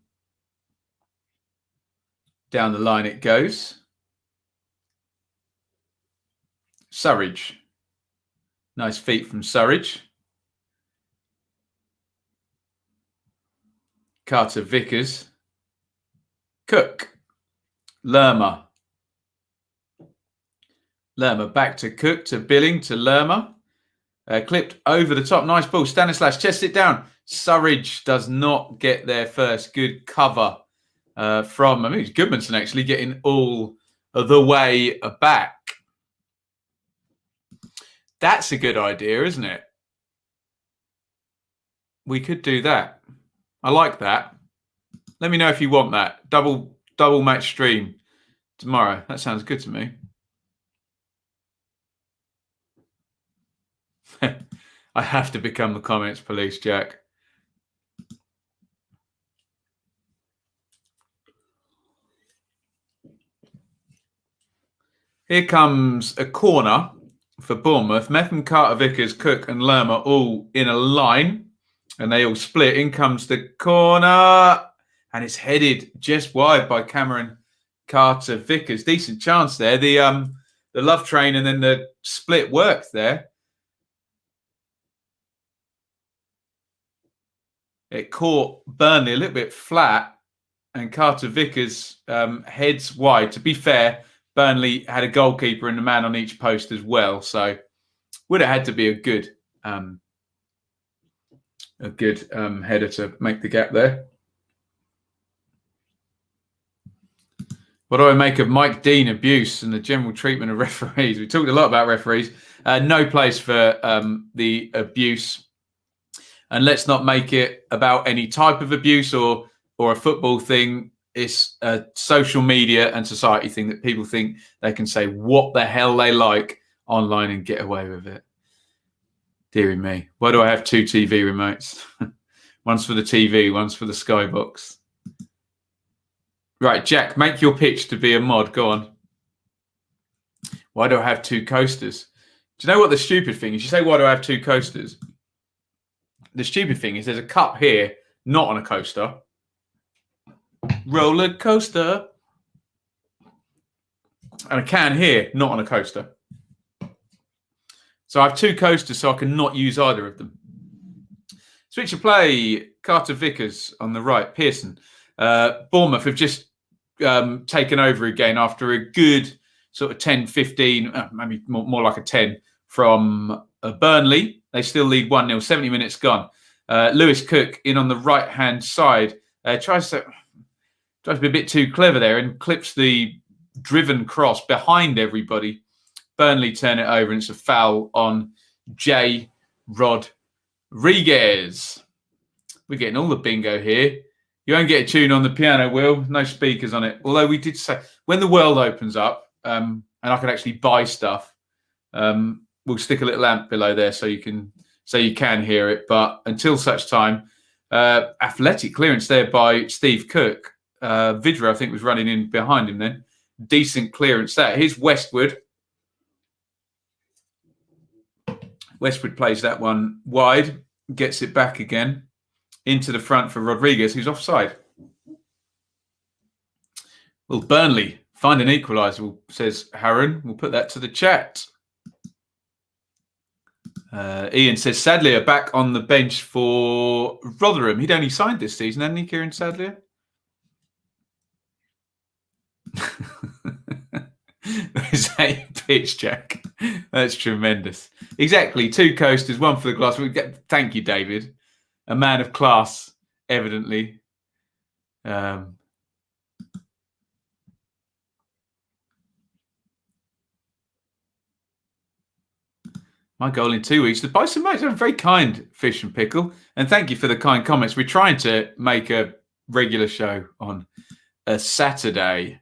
Down the line it goes. Surridge. Nice feet from Surridge. Carter Vickers. Cook. Lerma. Lerma back to Cook to Billing to Lerma. Clipped over the top. Nice ball. Stanislas chests it down. Surridge does not get there first. Good cover from, I mean, it's Goodmanson actually getting all the way back. That's a good idea, isn't it? We could do that. I like that. Let me know if you want that. Double match stream tomorrow. That sounds good to me. I have to become the comments police, Jack. Here comes a corner for Bournemouth. Metham, Carter, Vickers, Cook and Lerma all in a line. And they all split. In comes the corner. And it's headed just wide by Cameron Carter Vickers. Decent chance there. The love train and then the split worked there. It caught Burnley a little bit flat, and Carter Vickers heads wide. To be fair, Burnley had a goalkeeper and a man on each post as well, so would have had to be a good header to make the gap there. What do I make of Mike Dean abuse and the general treatment of referees? We talked a lot about referees. No place for the abuse. And let's not make it about any type of abuse or a football thing. It's a social media and society thing that people think they can say what the hell they like online and get away with it. Deary me. Why do I have 2 TV remotes? One's for the TV, one's for the Skybox. Right, Jack, make your pitch to be a mod. Go on. Why do I have 2 coasters? Do you know what the stupid thing is? You say, why do I have 2 coasters? The stupid thing is there's a cup here, not on a coaster. Roller coaster. And a can here, not on a coaster. So I have 2 coasters so I can not use either of them. Switch of play, Carter Vickers on the right, Pearson. Bournemouth have just taken over again after a good sort of 10, 15, maybe more like a 10 from Burnley. They still lead 1-0, 70 minutes gone. Lewis Cook in on the right-hand side. Tries to be a bit too clever there and clips the driven cross behind everybody. Burnley turn it over and it's a foul on J. Rodriguez. We're getting all the bingo here. You won't get a tune on the piano, Will. No speakers on it. Although we did say, when the world opens up and I can actually buy stuff, we'll stick a little lamp below there so you can hear it. But until such time, athletic clearance there by Steve Cook. Vidra, I think, was running in behind him then. Decent clearance there. Here's Westwood. Westwood plays that one wide, gets it back again into the front for Rodriguez, who's offside. Well, Burnley find an equaliser, says Harron. We'll put that to the chat. Iain says Sadlier back on the bench for Rotherham. He'd only signed this season, hadn't he, Kieran Sadlier? There's a pitch, Jack. That's tremendous. Exactly. 2 coasters, 1 for the glass. Thank you, David. A man of class, evidently. My goal in 2 weeks. The Bison Mates are very kind, Fish and Pickle. And thank you for the kind comments. We're trying to make a regular show on a Saturday.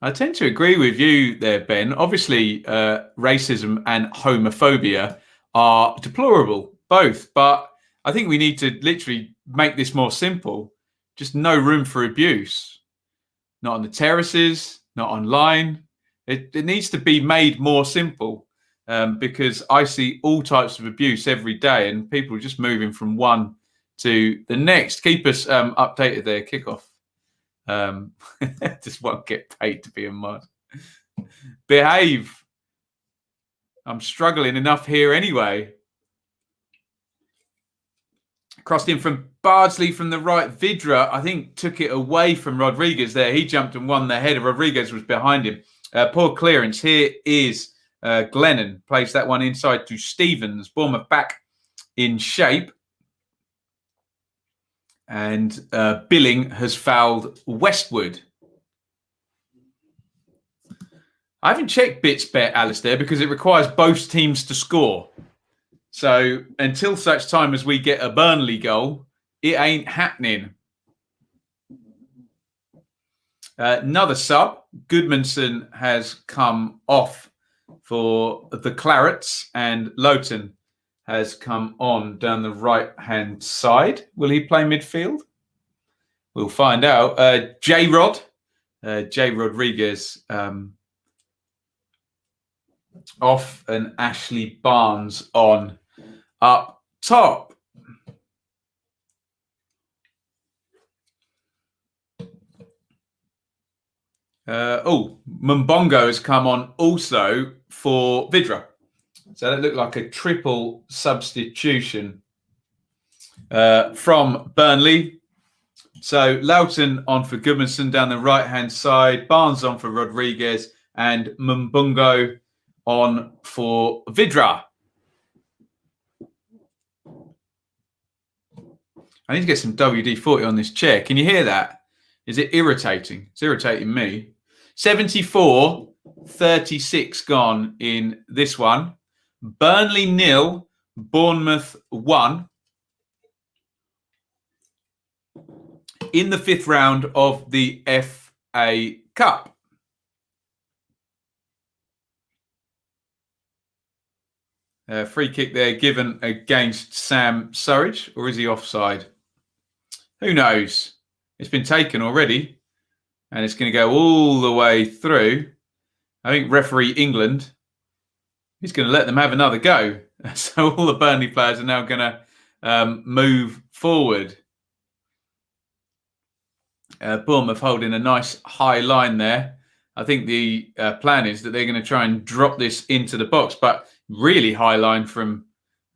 I tend to agree with you there, Ben. Obviously, racism and homophobia are deplorable, both. But I think we need to literally make this more simple. Just no room for abuse. Not on the terraces, not online. It needs to be made more simple because I see all types of abuse every day and people are just moving from one to the next. Keep us updated there, Kickoff. Just won't get paid to be a mod. Behave. I'm struggling enough here anyway. Crossed in from Bardsley from the right. Vidra, I think, took it away from Rodriguez there. He jumped and won the header. Rodriguez was behind him. Poor clearance. Here is Glennon. Plays that one inside to Stevens. Bournemouth back in shape. And Billing has fouled Westwood. I haven't checked BitsBet, Alistair, because it requires both teams to score. So until such time as we get a Burnley goal, it ain't happening. Another sub. Goodmanson has come off for the Clarets and Lowton has come on down the right-hand side. Will he play midfield? We'll find out. J-Rod. J. Rodriguez off and Ashley Barnes on up top. Mbongo has come on also for Vidra. So that looked like a triple substitution from Burnley. So Lowton on for Goodmanson down the right-hand side. Barnes on for Rodriguez and Mbongo on for Vidra. I need to get some WD-40 on this chair. Can you hear that? Is it irritating? It's irritating me. 74-36 gone in this one. Burnley 0, Bournemouth 1. In the 5th round of the FA Cup. Free kick there given against Sam Surridge, or is he offside? Who knows? It's been taken already, and it's going to go all the way through. I think referee England is going to let them have another go. So all the Burnley players are now going to move forward. Bournemouth holding a nice high line there. I think the plan is that they're going to try and drop this into the box, but really high line from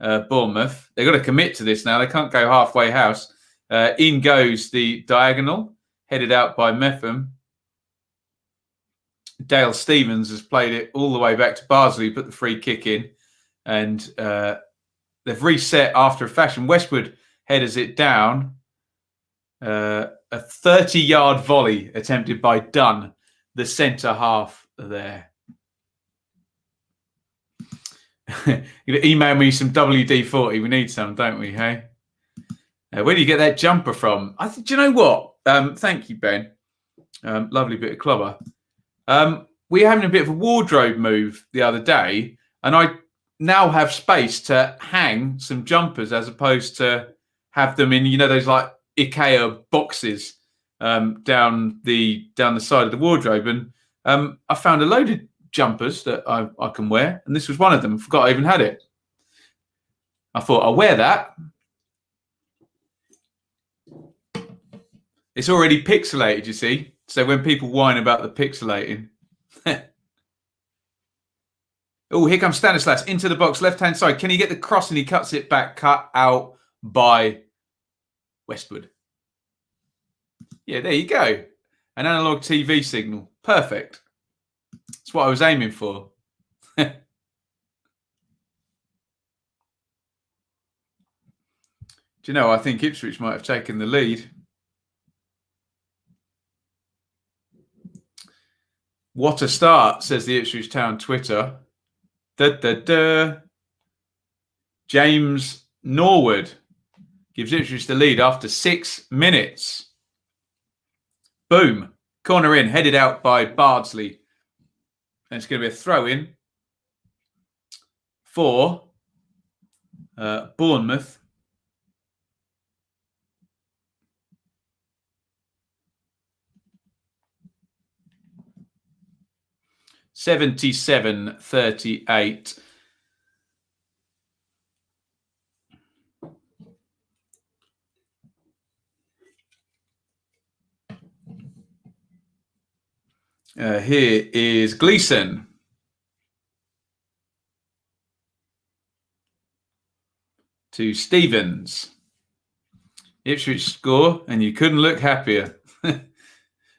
Bournemouth. They've got to commit to this now. They can't go halfway house. In goes the diagonal, headed out by Metham. Dale Stevens has played it all the way back to Bardsley, put the free kick in, and they've reset after a fashion. Westwood headers it down. A 30-yard volley attempted by Dunn, the centre half there. Email me some WD-40. We need some, don't we, hey? Where do you get that jumper from? Do you know what? Thank you, Ben. Lovely bit of clobber. We were having a bit of a wardrobe move the other day, and I now have space to hang some jumpers as opposed to have them in, those like IKEA boxes down the side of the wardrobe. And I found a load of jumpers that I can wear, and this was one of them. I forgot I even had it. I thought I'll wear that. It's already pixelated, you see. So when people whine about the pixelating. Oh, here comes Stanislas into the box, left-hand side. Can he get the cross? And he cuts it back, cut out by Westwood. Yeah, there you go. An analog TV signal. Perfect. That's what I was aiming for. Do you know, I think Ipswich might have taken the lead. What a start, says the Ipswich Town Twitter. James Norwood gives Ipswich the lead after 6 minutes. Boom. Corner in, headed out by Bardsley. And it's going to be a throw-in for Bournemouth. (77-38). Here is Gleeson. To Stevens. Ipswich score, and you couldn't look happier.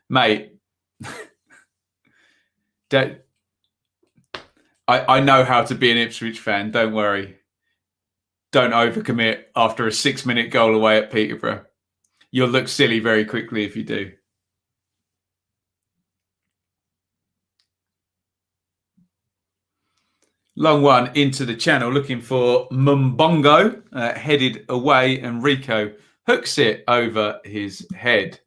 Mate. I know how to be an Ipswich fan, don't worry. Don't overcommit after a 6-minute goal away at Peterborough. You'll look silly very quickly if you do. Long one into the channel, looking for Mumbongo, headed away, and Rico hooks it over his head.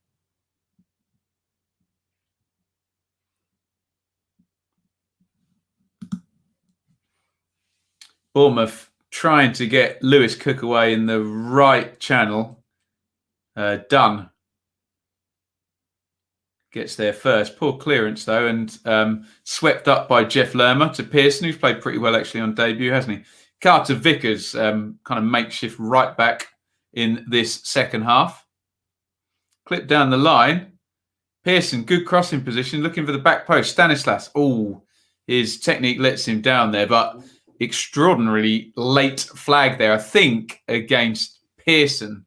Bournemouth trying to get Lewis Cook away in the right channel. Dunn gets there first. Poor clearance, though, and swept up by Jeff Lerma to Pearson, who's played pretty well, actually, on debut, hasn't he? Carter Vickers, kind of makeshift right back in this second half. Clip down the line. Pearson, good crossing position, looking for the back post. Stanislas, his technique lets him down there, but extraordinarily late flag there, I think, against Pearson.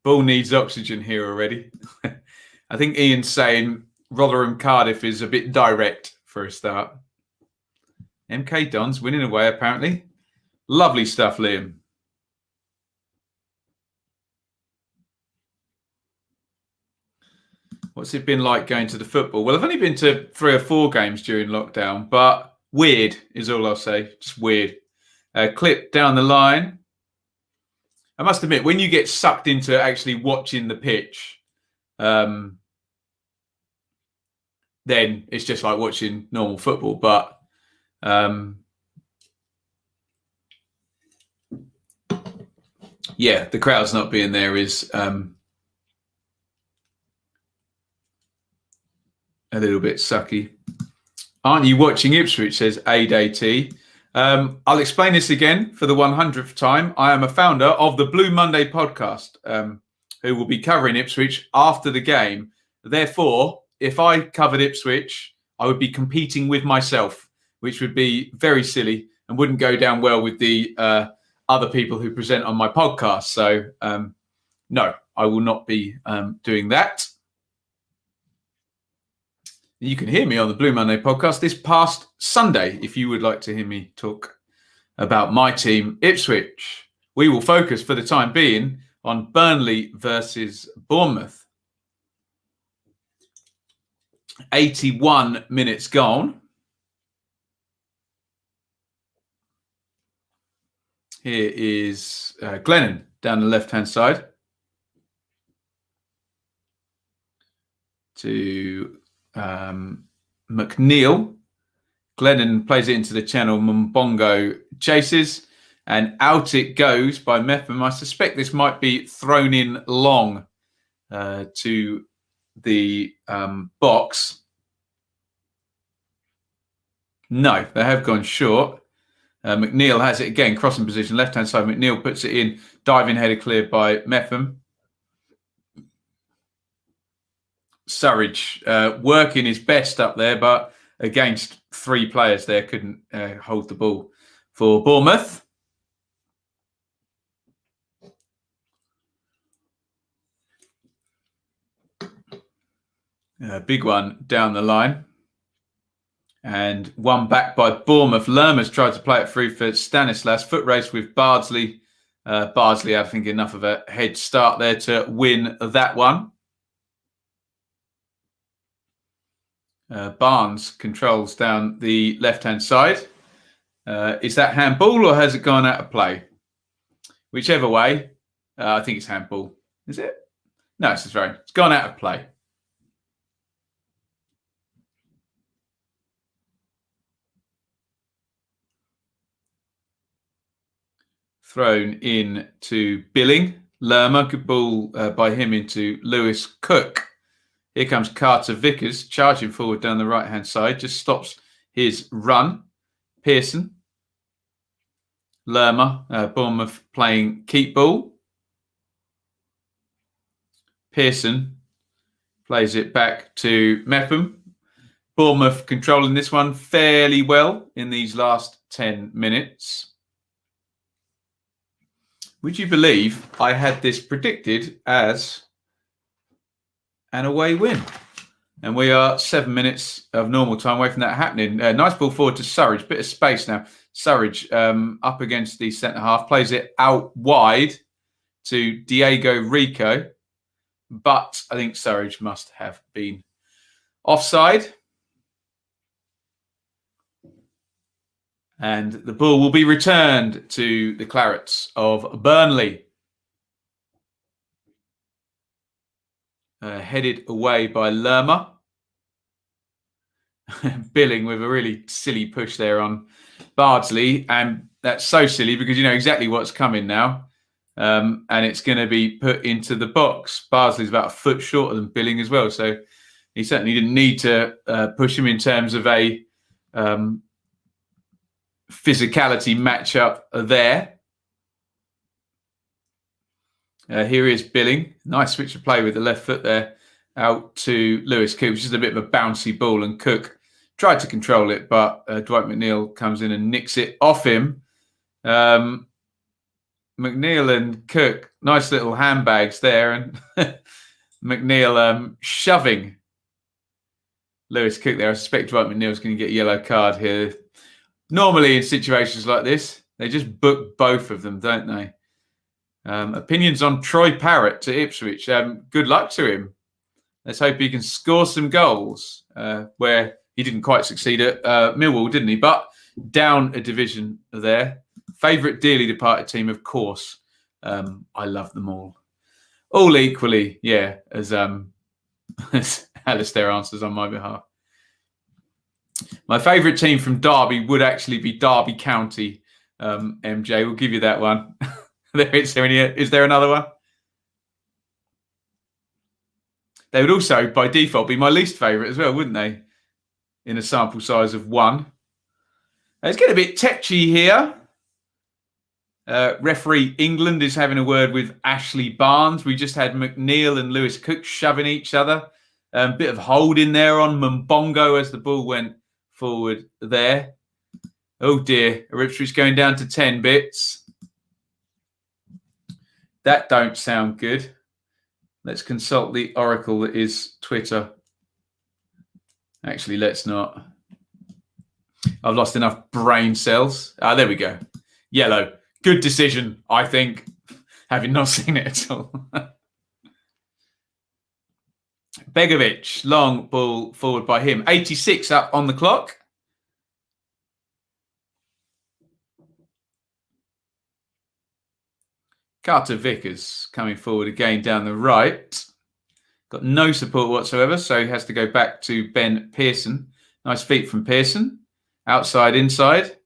Ball needs oxygen here already. I think Iain's saying Rotherham Cardiff is a bit direct for a start. MK Dons winning away, apparently. Lovely stuff, Liam. What's it been like going to the football? Well, I've only been to 3 or 4 games during lockdown, but weird is all I'll say. Just weird. Clip down the line. I must admit, when you get sucked into actually watching the pitch, then it's just like watching normal football. But yeah, the crowd's not being there is a little bit sucky. Aren't you watching Ipswich, says ADT. I'll explain this again for the 100th time. I am a founder of the Blue Monday podcast, who will be covering Ipswich after the game. Therefore, if I covered Ipswich, I would be competing with myself, which would be very silly and wouldn't go down well with the other people who present on my podcast. So, no, I will not be doing that. You can hear me on the Blue Monday podcast this past Sunday if you would like to hear me talk about my team, Ipswich. We will focus for the time being on Burnley versus Bournemouth. 81 minutes gone. Here is Glennon down the left-hand side to McNeil. Glennon plays it into the channel. Mbongo chases, and out it goes by Mepham. I suspect this might be thrown in long to the box. No, they have gone short. McNeil has it again, crossing position, left-hand side. McNeil puts it in, diving header cleared by Mepham. Surridge working his best up there, but against 3 players there, couldn't hold the ball for Bournemouth. Big one down the line. And one back by Bournemouth. Lerma's tried to play it through for Stanislas. Foot race with Bardsley. Bardsley, I think, enough of a head start there to win that one. Barnes controls down the left-hand side. Is that handball or has it gone out of play? Whichever way, I think it's handball. Is it? No, it's right. It's gone out of play. Thrown in to Billing. Lerma, good ball by him into Lewis Cook. Here comes Carter Vickers, charging forward down the right-hand side. Just stops his run. Pearson. Lerma, Bournemouth playing keep ball. Pearson plays it back to Mepham. Bournemouth controlling this one fairly well in these last 10 minutes. Would you believe I had this predicted as an away win? And we are 7 minutes of normal time away from that happening. Nice ball forward to Surridge. Bit of space now. Surridge up against the centre-half. Plays it out wide to Diego Rico. But I think Surridge must have been offside. And the ball will be returned to the Clarets of Burnley. Headed away by Lerma. Billing with a really silly push there on Bardsley. And that's so silly because you know exactly what's coming now. And it's going to be put into the box. Bardsley's about a foot shorter than Billing as well. So he certainly didn't need to push him in terms of a physicality matchup there. Here is Billing. Nice switch of play with the left foot there out to Lewis Cook. Just a bit of a bouncy ball, and Cook tried to control it, but Dwight McNeil comes in and nicks it off him. McNeil and Cook, nice little handbags there, and McNeil shoving Lewis Cook there. I suspect Dwight McNeil's going to get a yellow card here. Normally in situations like this, they just book both of them, don't they? Opinions on Troy Parrott to Ipswich. Good luck to him. Let's hope he can score some goals, where he didn't quite succeed at Millwall, didn't he? But down a division there. Favourite dearly departed team, of course. I love them all. All equally, yeah, as Alistair answers on my behalf. My favourite team from Derby would actually be Derby County. MJ, we'll give you that one. Is there another one? They would also, by default, be my least favourite as well, wouldn't they? In a sample size of 1. It's getting a bit tetchy here. Referee England is having a word with Ashley Barnes. We just had McNeil and Lewis Cook shoving each other. Bit of holding there on Mbongo as the ball went forward there. Oh dear, Ipswich going down to 10 bits. That don't sound good. Let's consult the oracle that is Twitter. Actually, let's not. I've lost enough brain cells. There we go. Yellow. Good decision, I think, having not seen it at all. Begovic, long ball forward by him. 86 up on the clock. Carter Vickers coming forward again down the right. Got no support whatsoever, so he has to go back to Ben Pearson. Nice feet from Pearson. Outside, inside.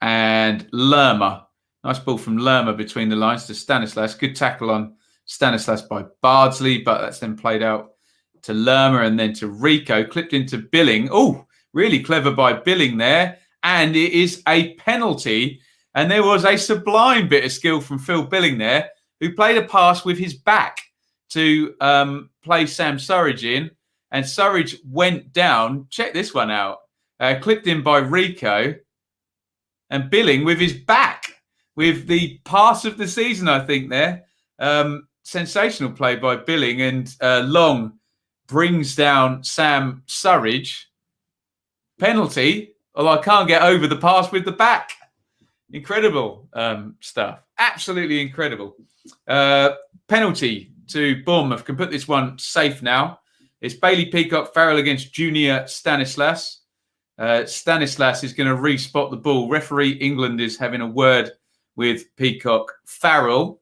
And Lerma. Nice ball from Lerma between the lines to Stanislas. Good tackle on Stanislas by Bardsley, but that's then played out to Lerma and then to Rico. Clipped into Billing. Oh, really clever by Billing there. And it is a penalty. And there was a sublime bit of skill from Phil Billing there, who played a pass with his back to play Sam Surridge in. And Surridge went down. Check this one out. Clipped in by Rico. And Billing with his back. With the pass of the season, I think, there. Sensational play by Billing. And Long brings down Sam Surridge. penalty, although I can't get over the pass with the back. Incredible stuff. Absolutely incredible. Penalty to Bournemouth. Can put this one safe now. It's Bailey Peacock Farrell against Junior Stanislas. Stanislas is going to re-spot the ball. Referee England is having a word with Peacock Farrell.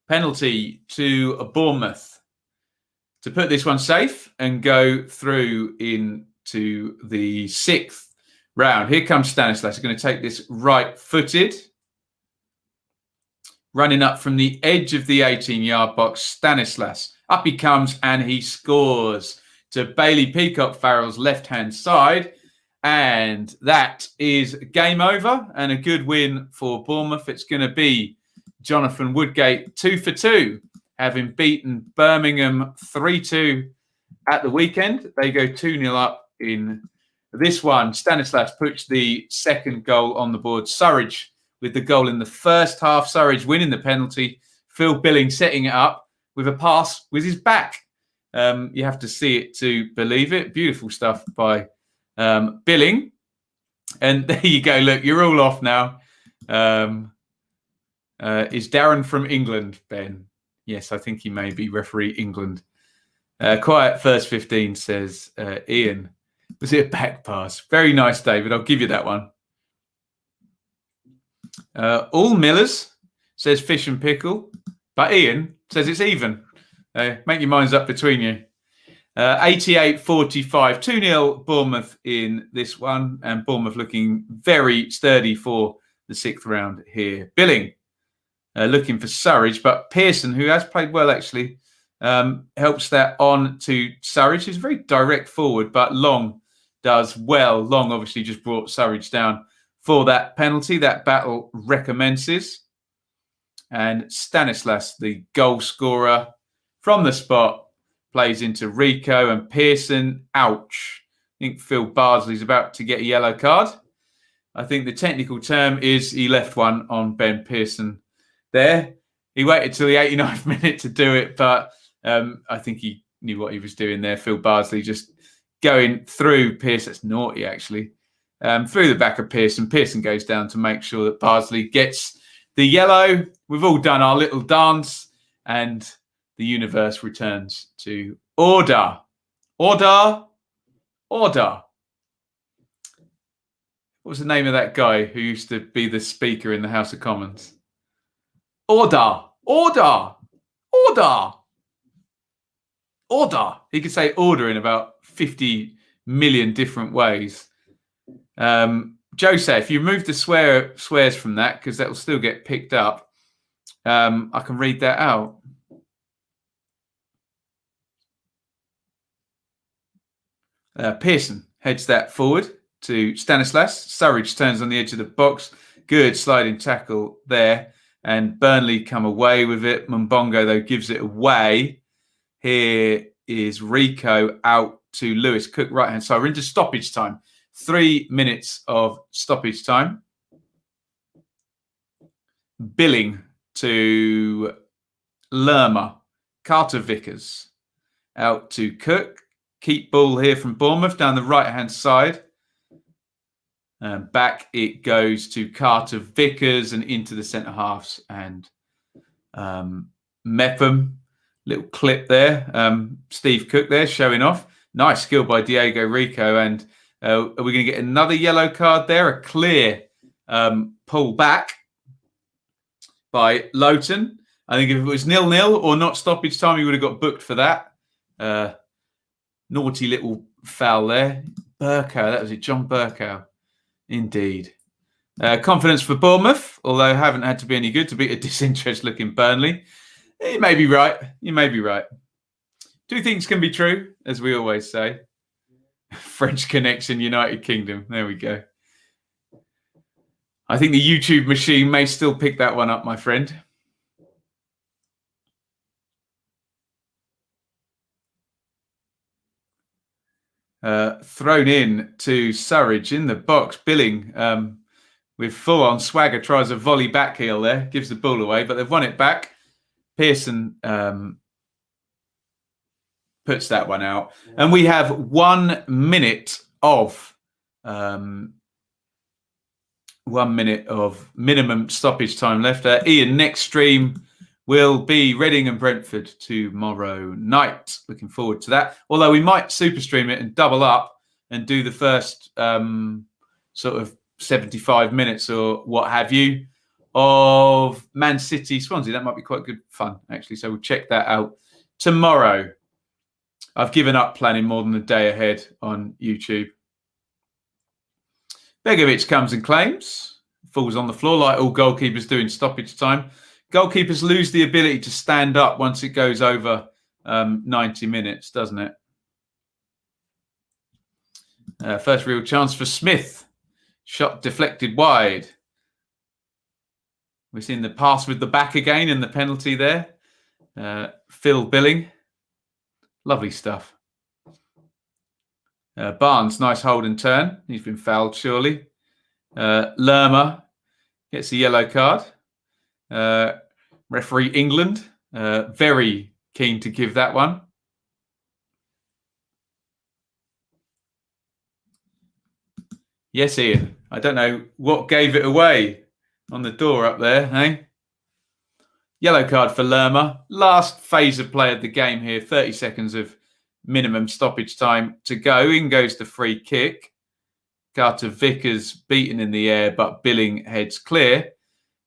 Penalty to Bournemouth to put this one safe and go through into the 6th round. Here comes Stanislas. He's going to take this right-footed. Running up from the edge of the 18-yard box, Stanislas. Up he comes and he scores to Bailey Peacock Farrell's left-hand side. And that is game over and a good win for Bournemouth. It's going to be Jonathan Woodgate 2 for 2, having beaten Birmingham 3-2 at the weekend. They go 2-0 up in this one. Stanislas puts the second goal on the board. Surridge with the goal in the first half. Surridge winning the penalty. Phil Billing setting it up with a pass with his back. You have to see it to believe it. Beautiful stuff by Billing. And there you go. Look, you're all off now. Is Darren from England, Ben? Yes, I think he may be referee England. Quiet first 15 says Iain. Was it a back pass? Very nice, David. I'll give you that one. All Millers says fish and pickle, but Iain says it's even. Make your minds up between you. 88-45, 2-0 Bournemouth in this one, and Bournemouth looking very sturdy for the 6th round here. Billing looking for Surridge, but Pearson, who has played well actually, helps that on to Surridge, who's very direct forward, but Long does well. Long obviously just brought Surridge down for that penalty. That battle recommences. And Stanislas, the goal scorer from the spot, plays into Rico and Pearson. Ouch. I think Phil Bardsley's about to get a yellow card. I think the technical term is he left one on Ben Pearson there. He waited till the 89th minute to do it, but I think he knew what he was doing there. Phil Bardsley just going through Pearson. That's naughty, actually. Through the back of Pearson. Pearson goes down to make sure that Bardsley gets the yellow. We've all done our little dance, and the universe returns to order. Order. Order. What was the name of that guy who used to be the speaker in the House of Commons? Order. Order. Order. Order. He could say order in about 50 million different ways. Joseph, you remove the swears from that because that will still get picked up. I can read that out. Pearson heads that forward to Stanislas. Surridge turns on the edge of the box. Good sliding tackle there. And Burnley come away with it. Mbongo, though, gives it away. Here is Rico out to Lewis Cook, right-hand side. We're into stoppage time. 3 minutes of stoppage time. Billing to Lerma. Carter Vickers out to Cook. Keep ball here from Bournemouth down the right-hand side. And back it goes to Carter Vickers and into the centre halves. And Mepham, little clip there. Steve Cook there showing off. Nice skill by Diego Rico. And are we going to get another yellow card there? A clear pull back by Lowton. I think if it was 0-0 or not stoppage time, he would have got booked for that. Naughty little foul there. Burkow, that was it. John Burkow. Indeed. Confidence for Bournemouth, although haven't had to be any good to beat a disinterest-looking Burnley. You may be right. You may be right. Two things can be true, as we always say. French connection, United Kingdom. There we go. I think the YouTube machine may still pick that one up, my friend. Thrown in to Surridge in the box. Billing with full-on swagger tries a volley back heel there. Gives the ball away, but they've won it back. Pearson puts that one out. And we have 1 minute of 1 minute of minimum stoppage time left. Iain, next stream will be Reading and Brentford tomorrow night. Looking forward to that. Although we might super stream it and double up and do the first sort of 75 minutes or what have you of Man City Swansea. That might be quite good fun, actually. So we'll check that out tomorrow. I've given up planning more than a day ahead on YouTube. Begovic comes and claims, falls on the floor like all goalkeepers do in stoppage time. Goalkeepers lose the ability to stand up once it goes over 90 minutes, doesn't it? First real chance for Smith. Shot deflected wide. We've seen the pass with the back again and the penalty there. Phil Billing. Lovely stuff. Barnes, nice hold and turn. He's been fouled, surely. Lerma gets a yellow card. Referee England, very keen to give that one. Yes, Iain. I don't know what gave it away on the door up there, hey? Yellow card for Lerma. Last phase of play of the game here. 30 seconds of minimum stoppage time to go. In goes the free kick. Carter Vickers beaten in the air, but Billing heads clear.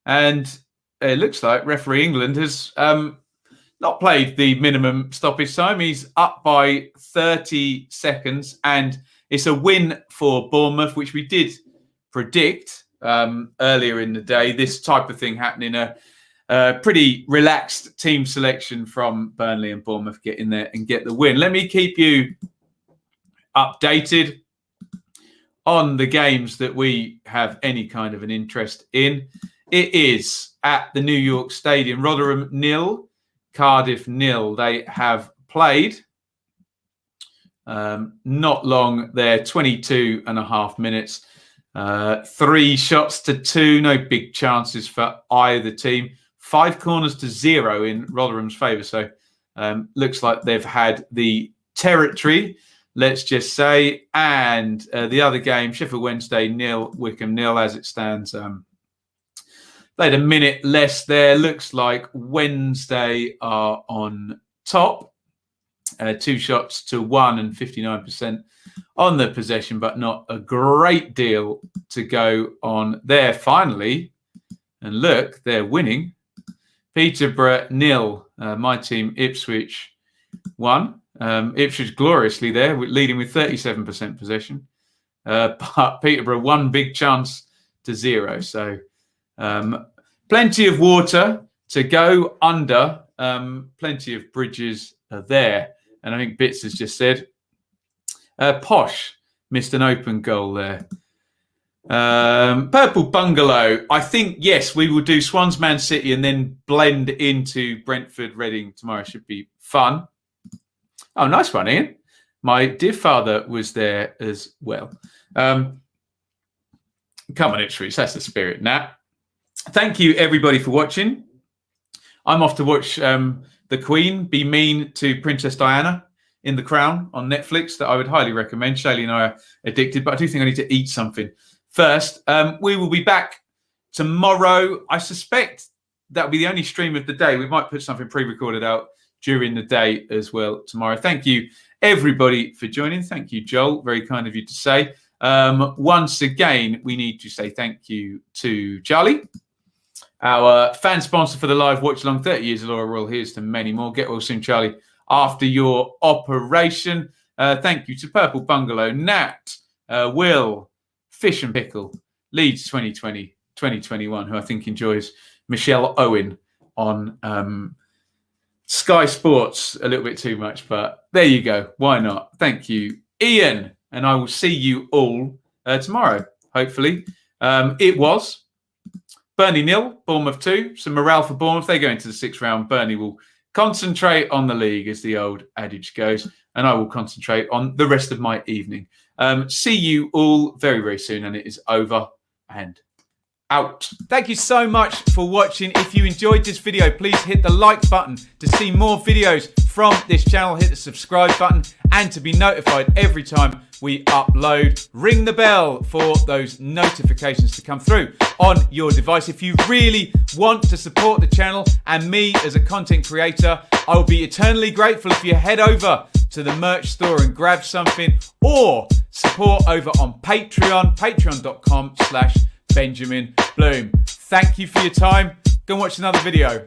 And it looks like referee England has not played the minimum stoppage time. He's up by 30 seconds. And it's a win for Bournemouth, which we did predict earlier in the day. This type of thing happening. A pretty relaxed team selection from Burnley and Bournemouth get in there and get the win. Let me keep you updated on the games that we have any kind of an interest in. It is at the New York Stadium. Rotherham 0, Cardiff 0. They have played not long there, 22 and a half minutes. 3 shots to 2, no big chances for either team. 5 corners to 0 in Rotherham's favour. So looks like they've had the territory, let's just say. And the other game, Sheffield Wednesday 0, Wickham 0 as it stands. They had a minute less there. Looks like Wednesday are on top. 2 shots to 1 and 59% on the possession, but not a great deal to go on there. Finally, and look, they're winning. Peterborough 0. My team, Ipswich 1. Ipswich gloriously there, leading with 37% possession. But Peterborough 1 big chance to 0. So plenty of water to go under. Plenty of bridges are there. And I think Bits has just said, Posh missed an open goal there. Purple Bungalow. I think, yes, we will do Swans Man City and then blend into Brentford Reading tomorrow. Should be fun. Oh, nice one, Iain. My dear father was there as well. Come on, Ipswich. That's the spirit, Nat. Thank you, everybody, for watching. I'm off to watch The Queen be mean to Princess Diana in The Crown on Netflix that I would highly recommend. Shaylee and I are addicted, but I do think I need to eat something first. We will be back tomorrow. I suspect that'll be the only stream of the day. We might put something pre-recorded out during the day as well tomorrow. Thank you, everybody, for joining. Thank you, Joel. Very kind of you to say. Once again, we need to say thank you to Charlie, our fan sponsor for the live watch along. 30 years of Laura Royal. Here's to many more. Get well soon, Charlie, after your operation. Thank you to Purple Bungalow, Nat, Will, Fish and Pickle, Leeds 2020, 2021, who I think enjoys Michelle Owen on Sky Sports a little bit too much, but there you go. Why not? Thank you, Iain, and I will see you all tomorrow, hopefully. It was Burnley 0, Bournemouth 2. Some morale for Bournemouth. They go into the 6th round. Burnley will concentrate on the league, as the old adage goes, and I will concentrate on the rest of my evening. See you all very, very soon, and it is over and out. Thank you so much for watching. If you enjoyed this video, please hit the like button to see more videos from this channel. Hit the subscribe button and to be notified every time we upload. Ring the bell for those notifications to come through on your device. If you really want to support the channel and me as a content creator, I will be eternally grateful if you head over to the merch store and grab something, or support over on Patreon, patreon.com/Benjamin Bloom. Thank you for your time. Go and watch another video.